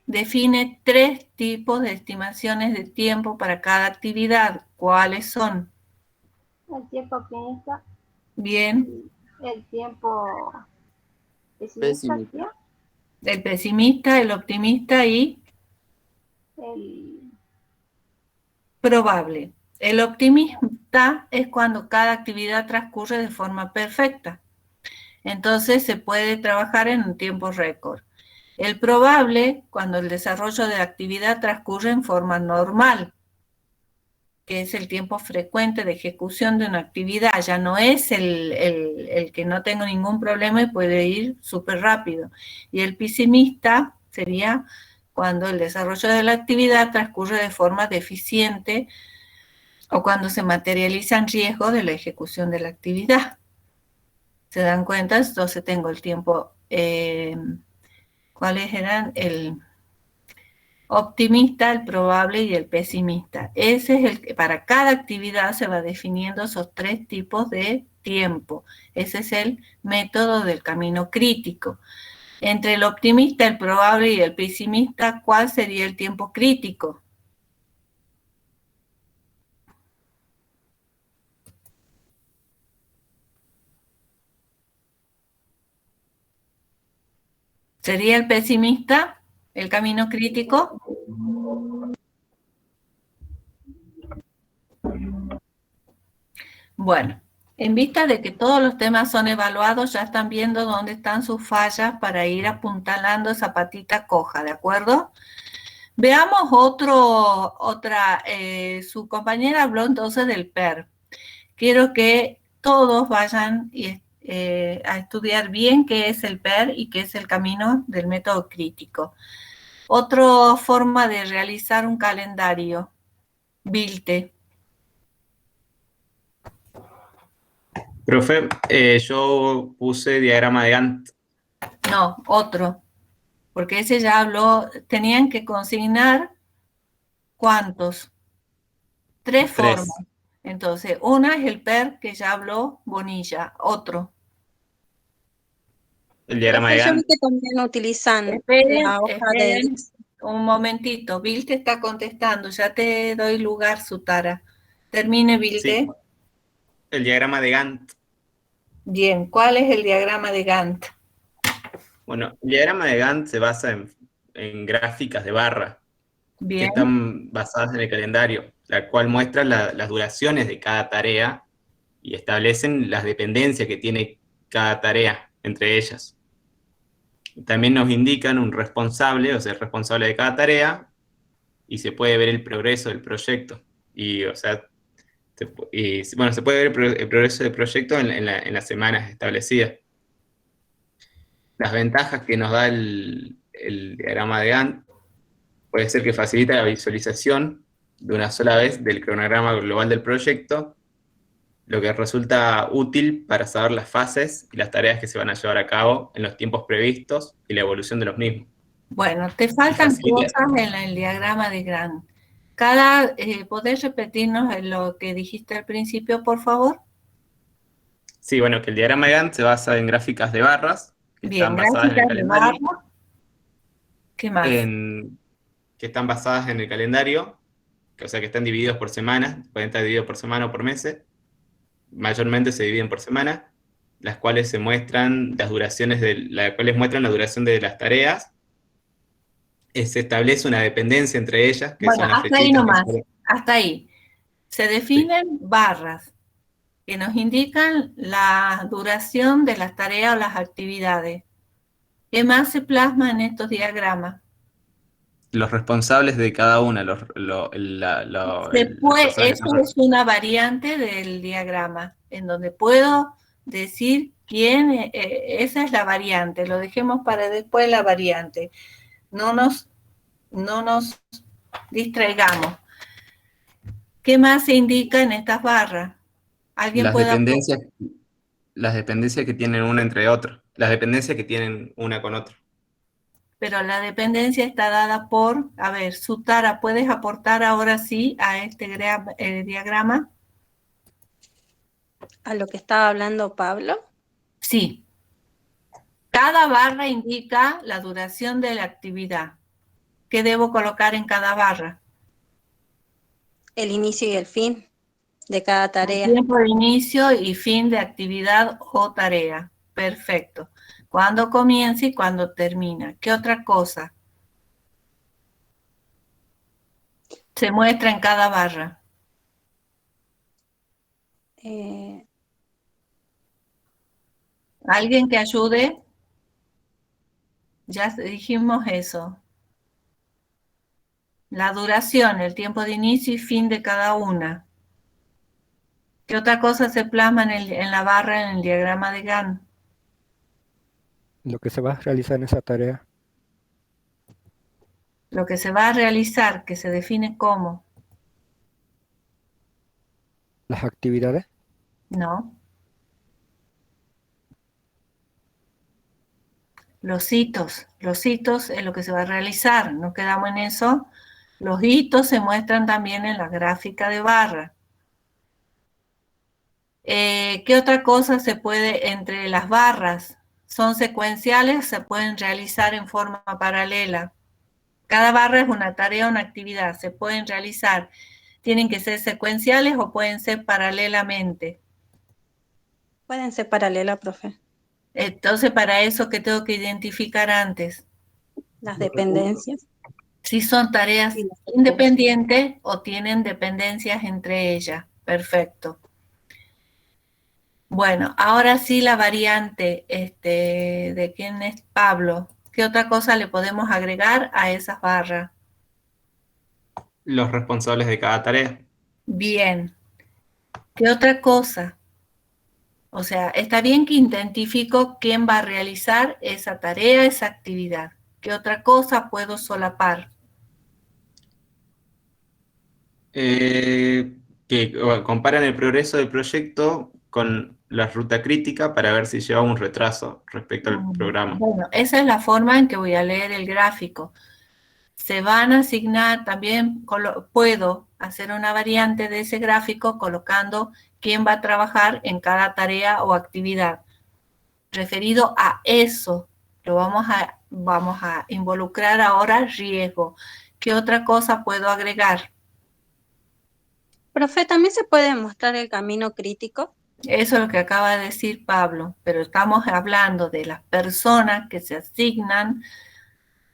S1: Define 3 tipos de estimaciones de tiempo para cada actividad. ¿Cuáles son?
S9: El tiempo optimista.
S1: Bien.
S9: El tiempo pesimista.
S1: El pesimista, el optimista y
S9: el
S1: probable. El optimista es cuando cada actividad transcurre de forma perfecta. Entonces se puede trabajar en un tiempo récord. El probable, cuando el desarrollo de la actividad transcurre en forma normal, que es el tiempo frecuente de ejecución de una actividad, ya no es el que no tengo ningún problema y puede ir súper rápido. Y el pesimista sería cuando el desarrollo de la actividad transcurre de forma deficiente o cuando se materializan riesgos de la ejecución de la actividad. ¿Se dan cuenta? Entonces tengo el tiempo, ¿cuáles eran? El optimista, el probable y el pesimista. Ese es el que para cada actividad se va definiendo esos 3 tipos de tiempo. Ese es el método del camino crítico. Entre el optimista, el probable y el pesimista, ¿cuál sería el tiempo crítico? ¿Sería el pesimista el camino crítico? Bueno, en vista de que todos los temas son evaluados, ya están viendo dónde están sus fallas para ir apuntalando esa patita coja, ¿de acuerdo? Veamos su compañera habló entonces del PER. Quiero que todos vayan a estudiar bien qué es el PER y qué es el camino del método crítico. Otra forma de realizar un calendario, Vilte.
S8: Profe, yo puse diagrama de Gantt.
S1: No, otro. Porque ese ya habló, tenían que consignar ¿cuántos? 3 formas. Entonces, una es el PER, que ya habló Bonilla. Otro.
S8: El diagrama de Gantt.
S3: También utilizan la hoja
S1: Esperen un momentito. Vilte está contestando. Ya te doy lugar, Sutara. Termine, Vilte.
S8: Sí. El diagrama de Gantt.
S1: Bien, ¿cuál es el diagrama de Gantt?
S8: Bueno, el diagrama de Gantt se basa en gráficas de barra.
S1: Bien.
S8: Que están basadas en el calendario, la cual muestra las duraciones de cada tarea y establecen las dependencias que tiene cada tarea entre ellas. también nos indican un responsable, o sea, el responsable de cada tarea, y se puede ver el progreso del proyecto. Y, o sea, se puede ver el progreso del proyecto en las semanas establecidas. Las ventajas que nos da el diagrama de Gantt puede ser que facilita la visualización de una sola vez del cronograma global del proyecto, lo que resulta útil para saber las fases y las tareas que se van a llevar a cabo en los tiempos previstos y la evolución de los mismos.
S1: Bueno, te faltan cosas en el diagrama de Gantt. ¿Podés repetirnos lo que dijiste al principio, por favor?
S8: Sí, bueno, que el diagrama de Gantt se basa en gráficas de barras, que están basadas en el calendario.
S1: ¿Qué más?
S8: Que están basadas en el calendario, o sea que están divididos por semanas, pueden estar divididos por semana o por meses. Mayormente se dividen por semana, las cuales se muestran las duraciones las cuales muestran la duración de las tareas. Se establece una dependencia entre ellas, que son las
S1: hasta ahí
S8: flechitas.
S1: nomás, hasta ahí. Se definen barras que nos indican la duración de las tareas o las actividades. ¿Qué más se plasma en estos diagramas?
S8: Los responsables de cada una.
S1: Eso es una variante del diagrama, en donde puedo decir quién, esa es la variante, lo dejemos para después la variante. No nos distraigamos. ¿Qué más se indica en estas barras?
S8: Las dependencias que tienen una entre otra, las dependencias que tienen una con otra.
S1: Pero la dependencia está dada por, a ver, Sutara, ¿puedes aportar ahora sí a este diagrama?
S3: ¿A lo que estaba hablando Pablo?
S1: Sí. Cada barra indica la duración de la actividad. ¿Qué debo colocar en cada barra?
S3: El inicio y el fin de cada tarea.
S1: El tiempo de inicio y fin de actividad o tarea. Perfecto. ¿Cuándo comienza y cuándo termina? ¿Qué otra cosa se muestra en cada barra? ¿Alguien que ayude? Ya dijimos eso. La duración, el tiempo de inicio y fin de cada una. ¿Qué otra cosa se plasma en la barra en el diagrama de Gantt?
S10: Lo que se va a realizar en esa tarea.
S1: Lo que se va a realizar, que se define como.
S10: ¿Las actividades?
S1: No. Los hitos es lo que se va a realizar, no quedamos en eso. Los hitos se muestran también en la gráfica de barra. ¿Qué otra cosa se puede entre las barras? Son secuenciales, se pueden realizar en forma paralela. Cada barra es una tarea o una actividad, se pueden realizar. Tienen que ser secuenciales o pueden ser paralelamente.
S3: Pueden ser paralelas, profe.
S1: Entonces, para eso, ¿qué tengo que identificar antes?
S3: Las dependencias.
S1: Si son tareas independientes o tienen dependencias entre ellas. Perfecto. Bueno, ahora sí la variante de quién es Pablo. ¿Qué otra cosa le podemos agregar a esas barras?
S8: Los responsables de cada tarea.
S1: Bien. ¿Qué otra cosa? O sea, está bien que identifico quién va a realizar esa tarea, esa actividad. ¿Qué otra cosa puedo solapar?
S8: Que comparan el progreso del proyecto con la ruta crítica para ver si lleva un retraso respecto al programa.
S1: Bueno, esa es la forma en que voy a leer el gráfico. Se van a asignar, también puedo hacer una variante de ese gráfico colocando quién va a trabajar en cada tarea o actividad. Referido a eso, lo vamos a involucrar ahora riesgo. ¿Qué otra cosa puedo agregar?
S3: Profe, ¿también se puede mostrar el camino crítico?
S1: Eso es lo que acaba de decir Pablo, pero estamos hablando de las personas que se asignan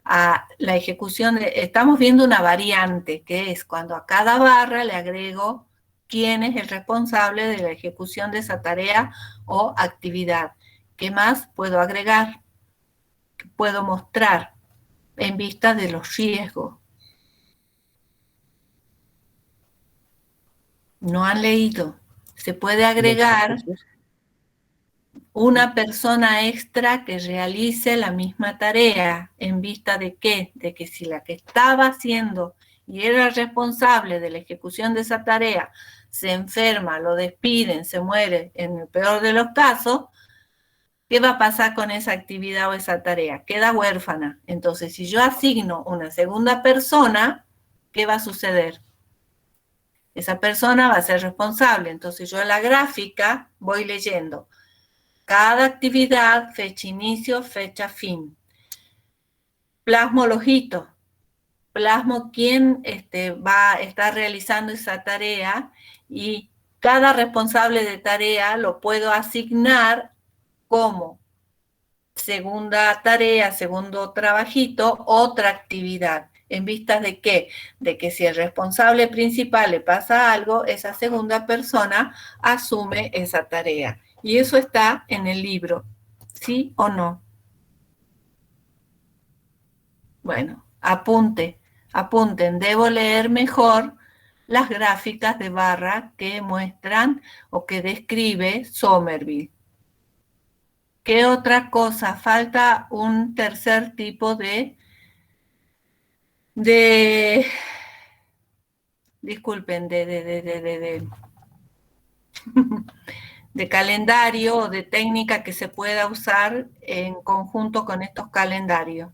S1: a la ejecución. Estamos viendo una variante, que es cuando a cada barra le agrego quién es el responsable de la ejecución de esa tarea o actividad. ¿Qué más puedo agregar? que puedo mostrar en vista de los riesgos. No han leído. Se puede agregar una persona extra que realice la misma tarea. ¿En vista de qué? De que si la que estaba haciendo y era responsable de la ejecución de esa tarea se enferma, lo despiden, se muere, en el peor de los casos, ¿qué va a pasar con esa actividad o esa tarea? Queda huérfana. Entonces, si yo asigno una segunda persona, ¿qué va a suceder? Esa persona va a ser responsable. Entonces, yo en la gráfica voy leyendo cada actividad, fecha inicio, fecha fin. Plasmo los hitos. Plasmo quién va a estar realizando esa tarea y cada responsable de tarea lo puedo asignar como segunda tarea, segundo trabajito, otra actividad. ¿En vistas de qué? De que si el responsable principal le pasa algo, esa segunda persona asume esa tarea. Y eso está en el libro, ¿sí o no? Bueno, apunten, debo leer mejor las gráficas de barra que muestran o que describe Somerville. ¿Qué otra cosa? Falta un tercer tipo disculpen, de calendario o de técnica que se pueda usar en conjunto con estos calendarios.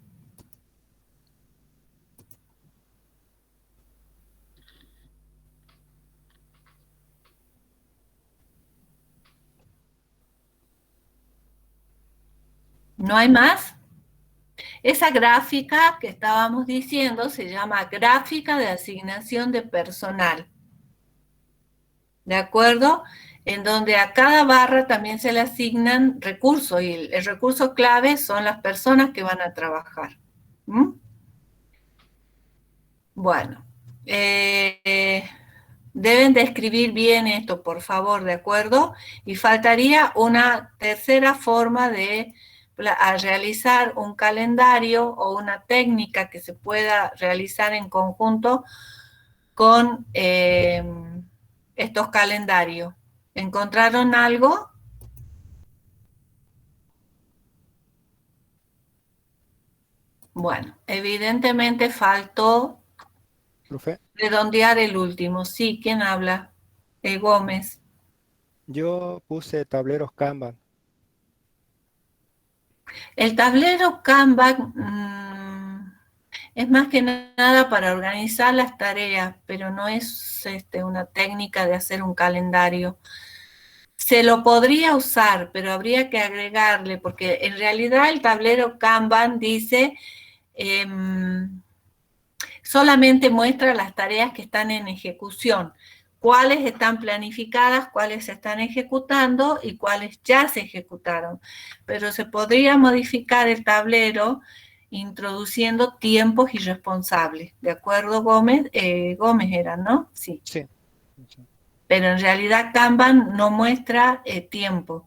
S1: ¿No hay más? Esa gráfica que estábamos diciendo se llama gráfica de asignación de personal. ¿De acuerdo? En donde a cada barra también se le asignan recursos y el recurso clave son las personas que van a trabajar. ¿Mm? Bueno, deben de escribir bien esto, por favor, ¿de acuerdo? Y faltaría una tercera forma de realizar un calendario o una técnica que se pueda realizar en conjunto con estos calendarios. ¿Encontraron algo? Bueno, evidentemente faltó
S10: Profe,
S1: redondear el último. Sí, ¿quién habla? Gómez.
S10: yo puse tableros Kanban.
S1: El tablero Kanban es más que nada para organizar las tareas, pero no es una técnica de hacer un calendario. Se lo podría usar, pero habría que agregarle, porque en realidad el tablero Kanban dice, solamente muestra las tareas que están en ejecución, cuáles están planificadas, cuáles se están ejecutando y cuáles ya se ejecutaron. Pero se podría modificar el tablero introduciendo tiempos y responsables. ¿De acuerdo, Gómez? Gómez era, ¿no? Sí.
S10: Sí.
S1: Pero en realidad Kanban no muestra tiempo.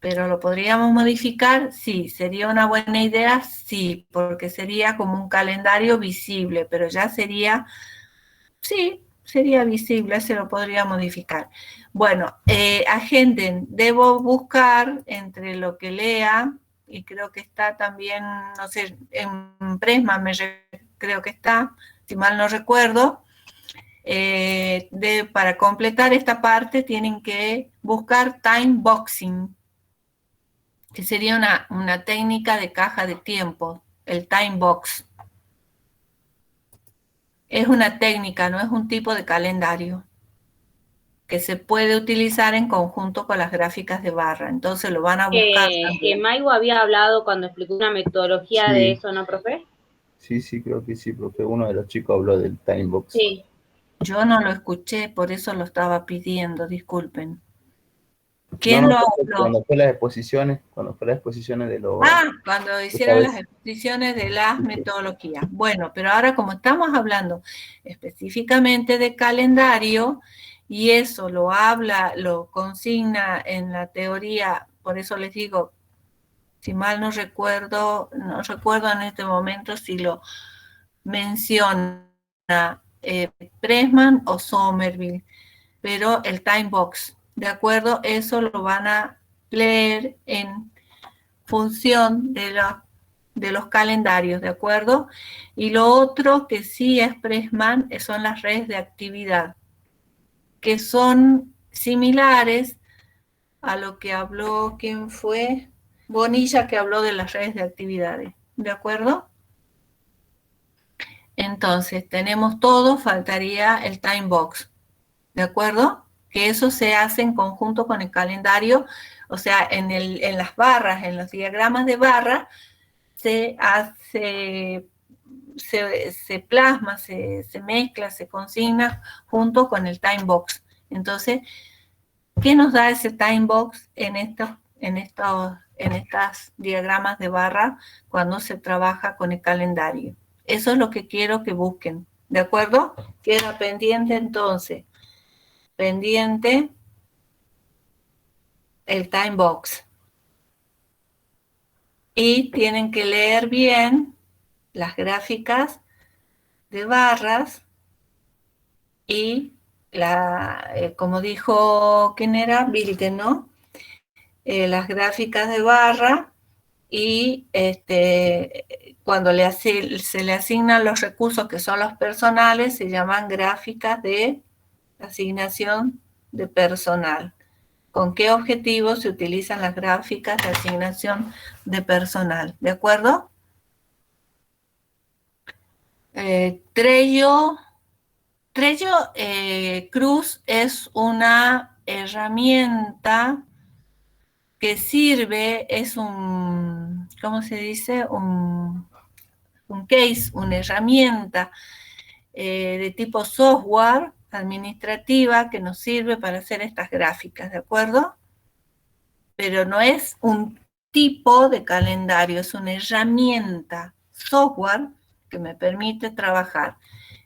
S1: Pero lo podríamos modificar, sí. ¿Sería una buena idea? Sí, porque sería como un calendario visible, pero ya sería, sí, sería visible, se lo podría modificar. Bueno, agenden, debo buscar entre lo que lea, y creo que está también, no sé, en Presma creo que está, si mal no recuerdo. Para completar esta parte tienen que buscar time boxing, que sería una técnica de caja de tiempo, el time box. Es una técnica, no es un tipo de calendario que se puede utilizar en conjunto con las gráficas de barra. Entonces lo van a buscar también.
S2: Que Maigo había hablado cuando explicó una metodología de eso, ¿no, profe?
S4: Sí, creo que sí, profe. Uno de los chicos habló del time box.
S2: Sí.
S1: Yo no lo escuché, por eso lo estaba pidiendo, disculpen. ¿Quién lo habló?
S4: Cuando fue las exposiciones de los...
S1: Cuando hicieron las exposiciones de las metodologías. Bueno, pero ahora como estamos hablando específicamente de calendario, y eso lo consigna en la teoría, por eso les digo, Si mal no recuerdo en este momento si lo menciona Pressman o Somerville, pero el time box, ¿de acuerdo? Eso lo van a leer en función de los calendarios, ¿de acuerdo? Y lo otro que sí es Pressman son las redes de actividad, que son similares a lo que habló, ¿quién fue? Bonilla, que habló de las redes de actividades, ¿de acuerdo? Entonces, tenemos todo, faltaría el time box, ¿de acuerdo? Que eso se hace en conjunto con el calendario, o sea, en las barras, en los diagramas de barra, se plasma, se mezcla, se consigna junto con el time box. Entonces, ¿qué nos da ese time box en estos diagramas de barra cuando se trabaja con el calendario? Eso es lo que quiero que busquen, ¿de acuerdo? Queda pendiente entonces, pendiente el time box. Y tienen que leer bien las gráficas de barras y como dijo, ¿quién era? Bilden, ¿no? Las gráficas de barra y cuando se le asignan los recursos que son los personales, se llaman gráficas de asignación de personal. ¿Con qué objetivo se utilizan las gráficas de asignación de personal? ¿De acuerdo? Trello Cruz es una herramienta que sirve, es un, ¿cómo se dice? Un case, una herramienta de tipo software administrativa que nos sirve para hacer estas gráficas, ¿de acuerdo? Pero no es un tipo de calendario, es una herramienta software que me permite trabajar.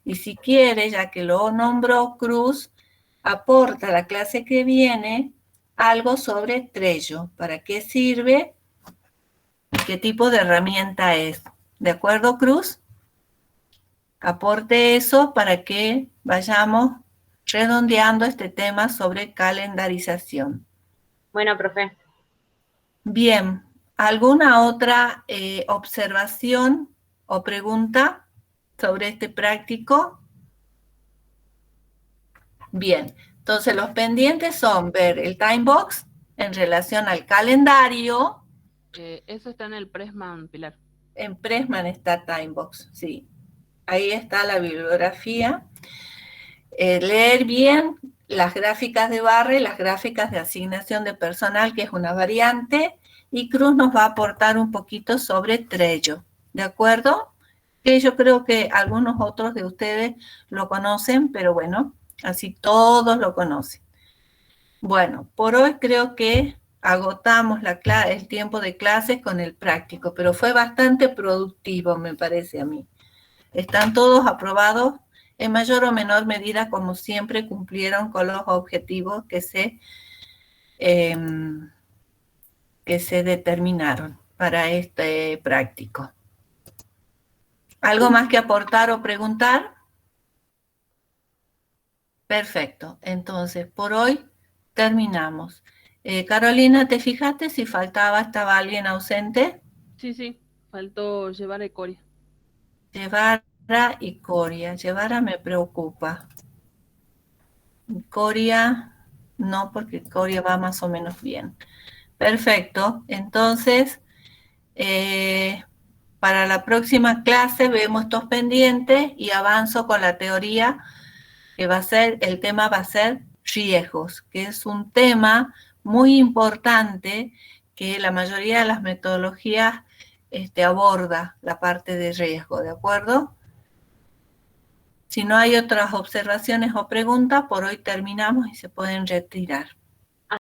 S1: Y si quiere, ya que lo nombró Cruz, aporta a la clase que viene algo sobre Trello. ¿Para qué sirve? ¿Qué tipo de herramienta es? ¿De acuerdo, Cruz? Aporte eso para que vayamos redondeando este tema sobre calendarización.
S2: Bueno, profe.
S1: Bien, ¿alguna otra observación o pregunta sobre este práctico? Bien, entonces los pendientes son ver el time box en relación al calendario.
S6: Eso está en el Pressman, Pilar.
S1: En Pressman está time box, sí. Ahí está la bibliografía. Leer bien las gráficas de barra y las gráficas de asignación de personal, que es una variante, y Cruz nos va a aportar un poquito sobre Trello, ¿de acuerdo? Que yo creo que algunos otros de ustedes lo conocen, pero bueno, así todos lo conocen. Bueno, por hoy creo que agotamos el tiempo de clases con el práctico, pero fue bastante productivo, me parece a mí. Están todos aprobados. En mayor o menor medida, como siempre, cumplieron con los objetivos que se determinaron para este práctico. ¿Algo más que aportar o preguntar? Perfecto. Entonces, por hoy terminamos. Carolina, ¿te fijaste si estaba alguien ausente?
S6: Sí, faltó llevar a Coria.
S1: Llevara y Coria. Llevara me preocupa. Coria, no, porque Coria va más o menos bien. Perfecto. Entonces, para la próxima clase vemos estos pendientes y avanzo con la teoría que el tema va a ser riesgos, que es un tema muy importante que la mayoría de las metodologías aborda la parte de riesgo, ¿de acuerdo? Si no hay otras observaciones o preguntas, por hoy terminamos y se pueden retirar.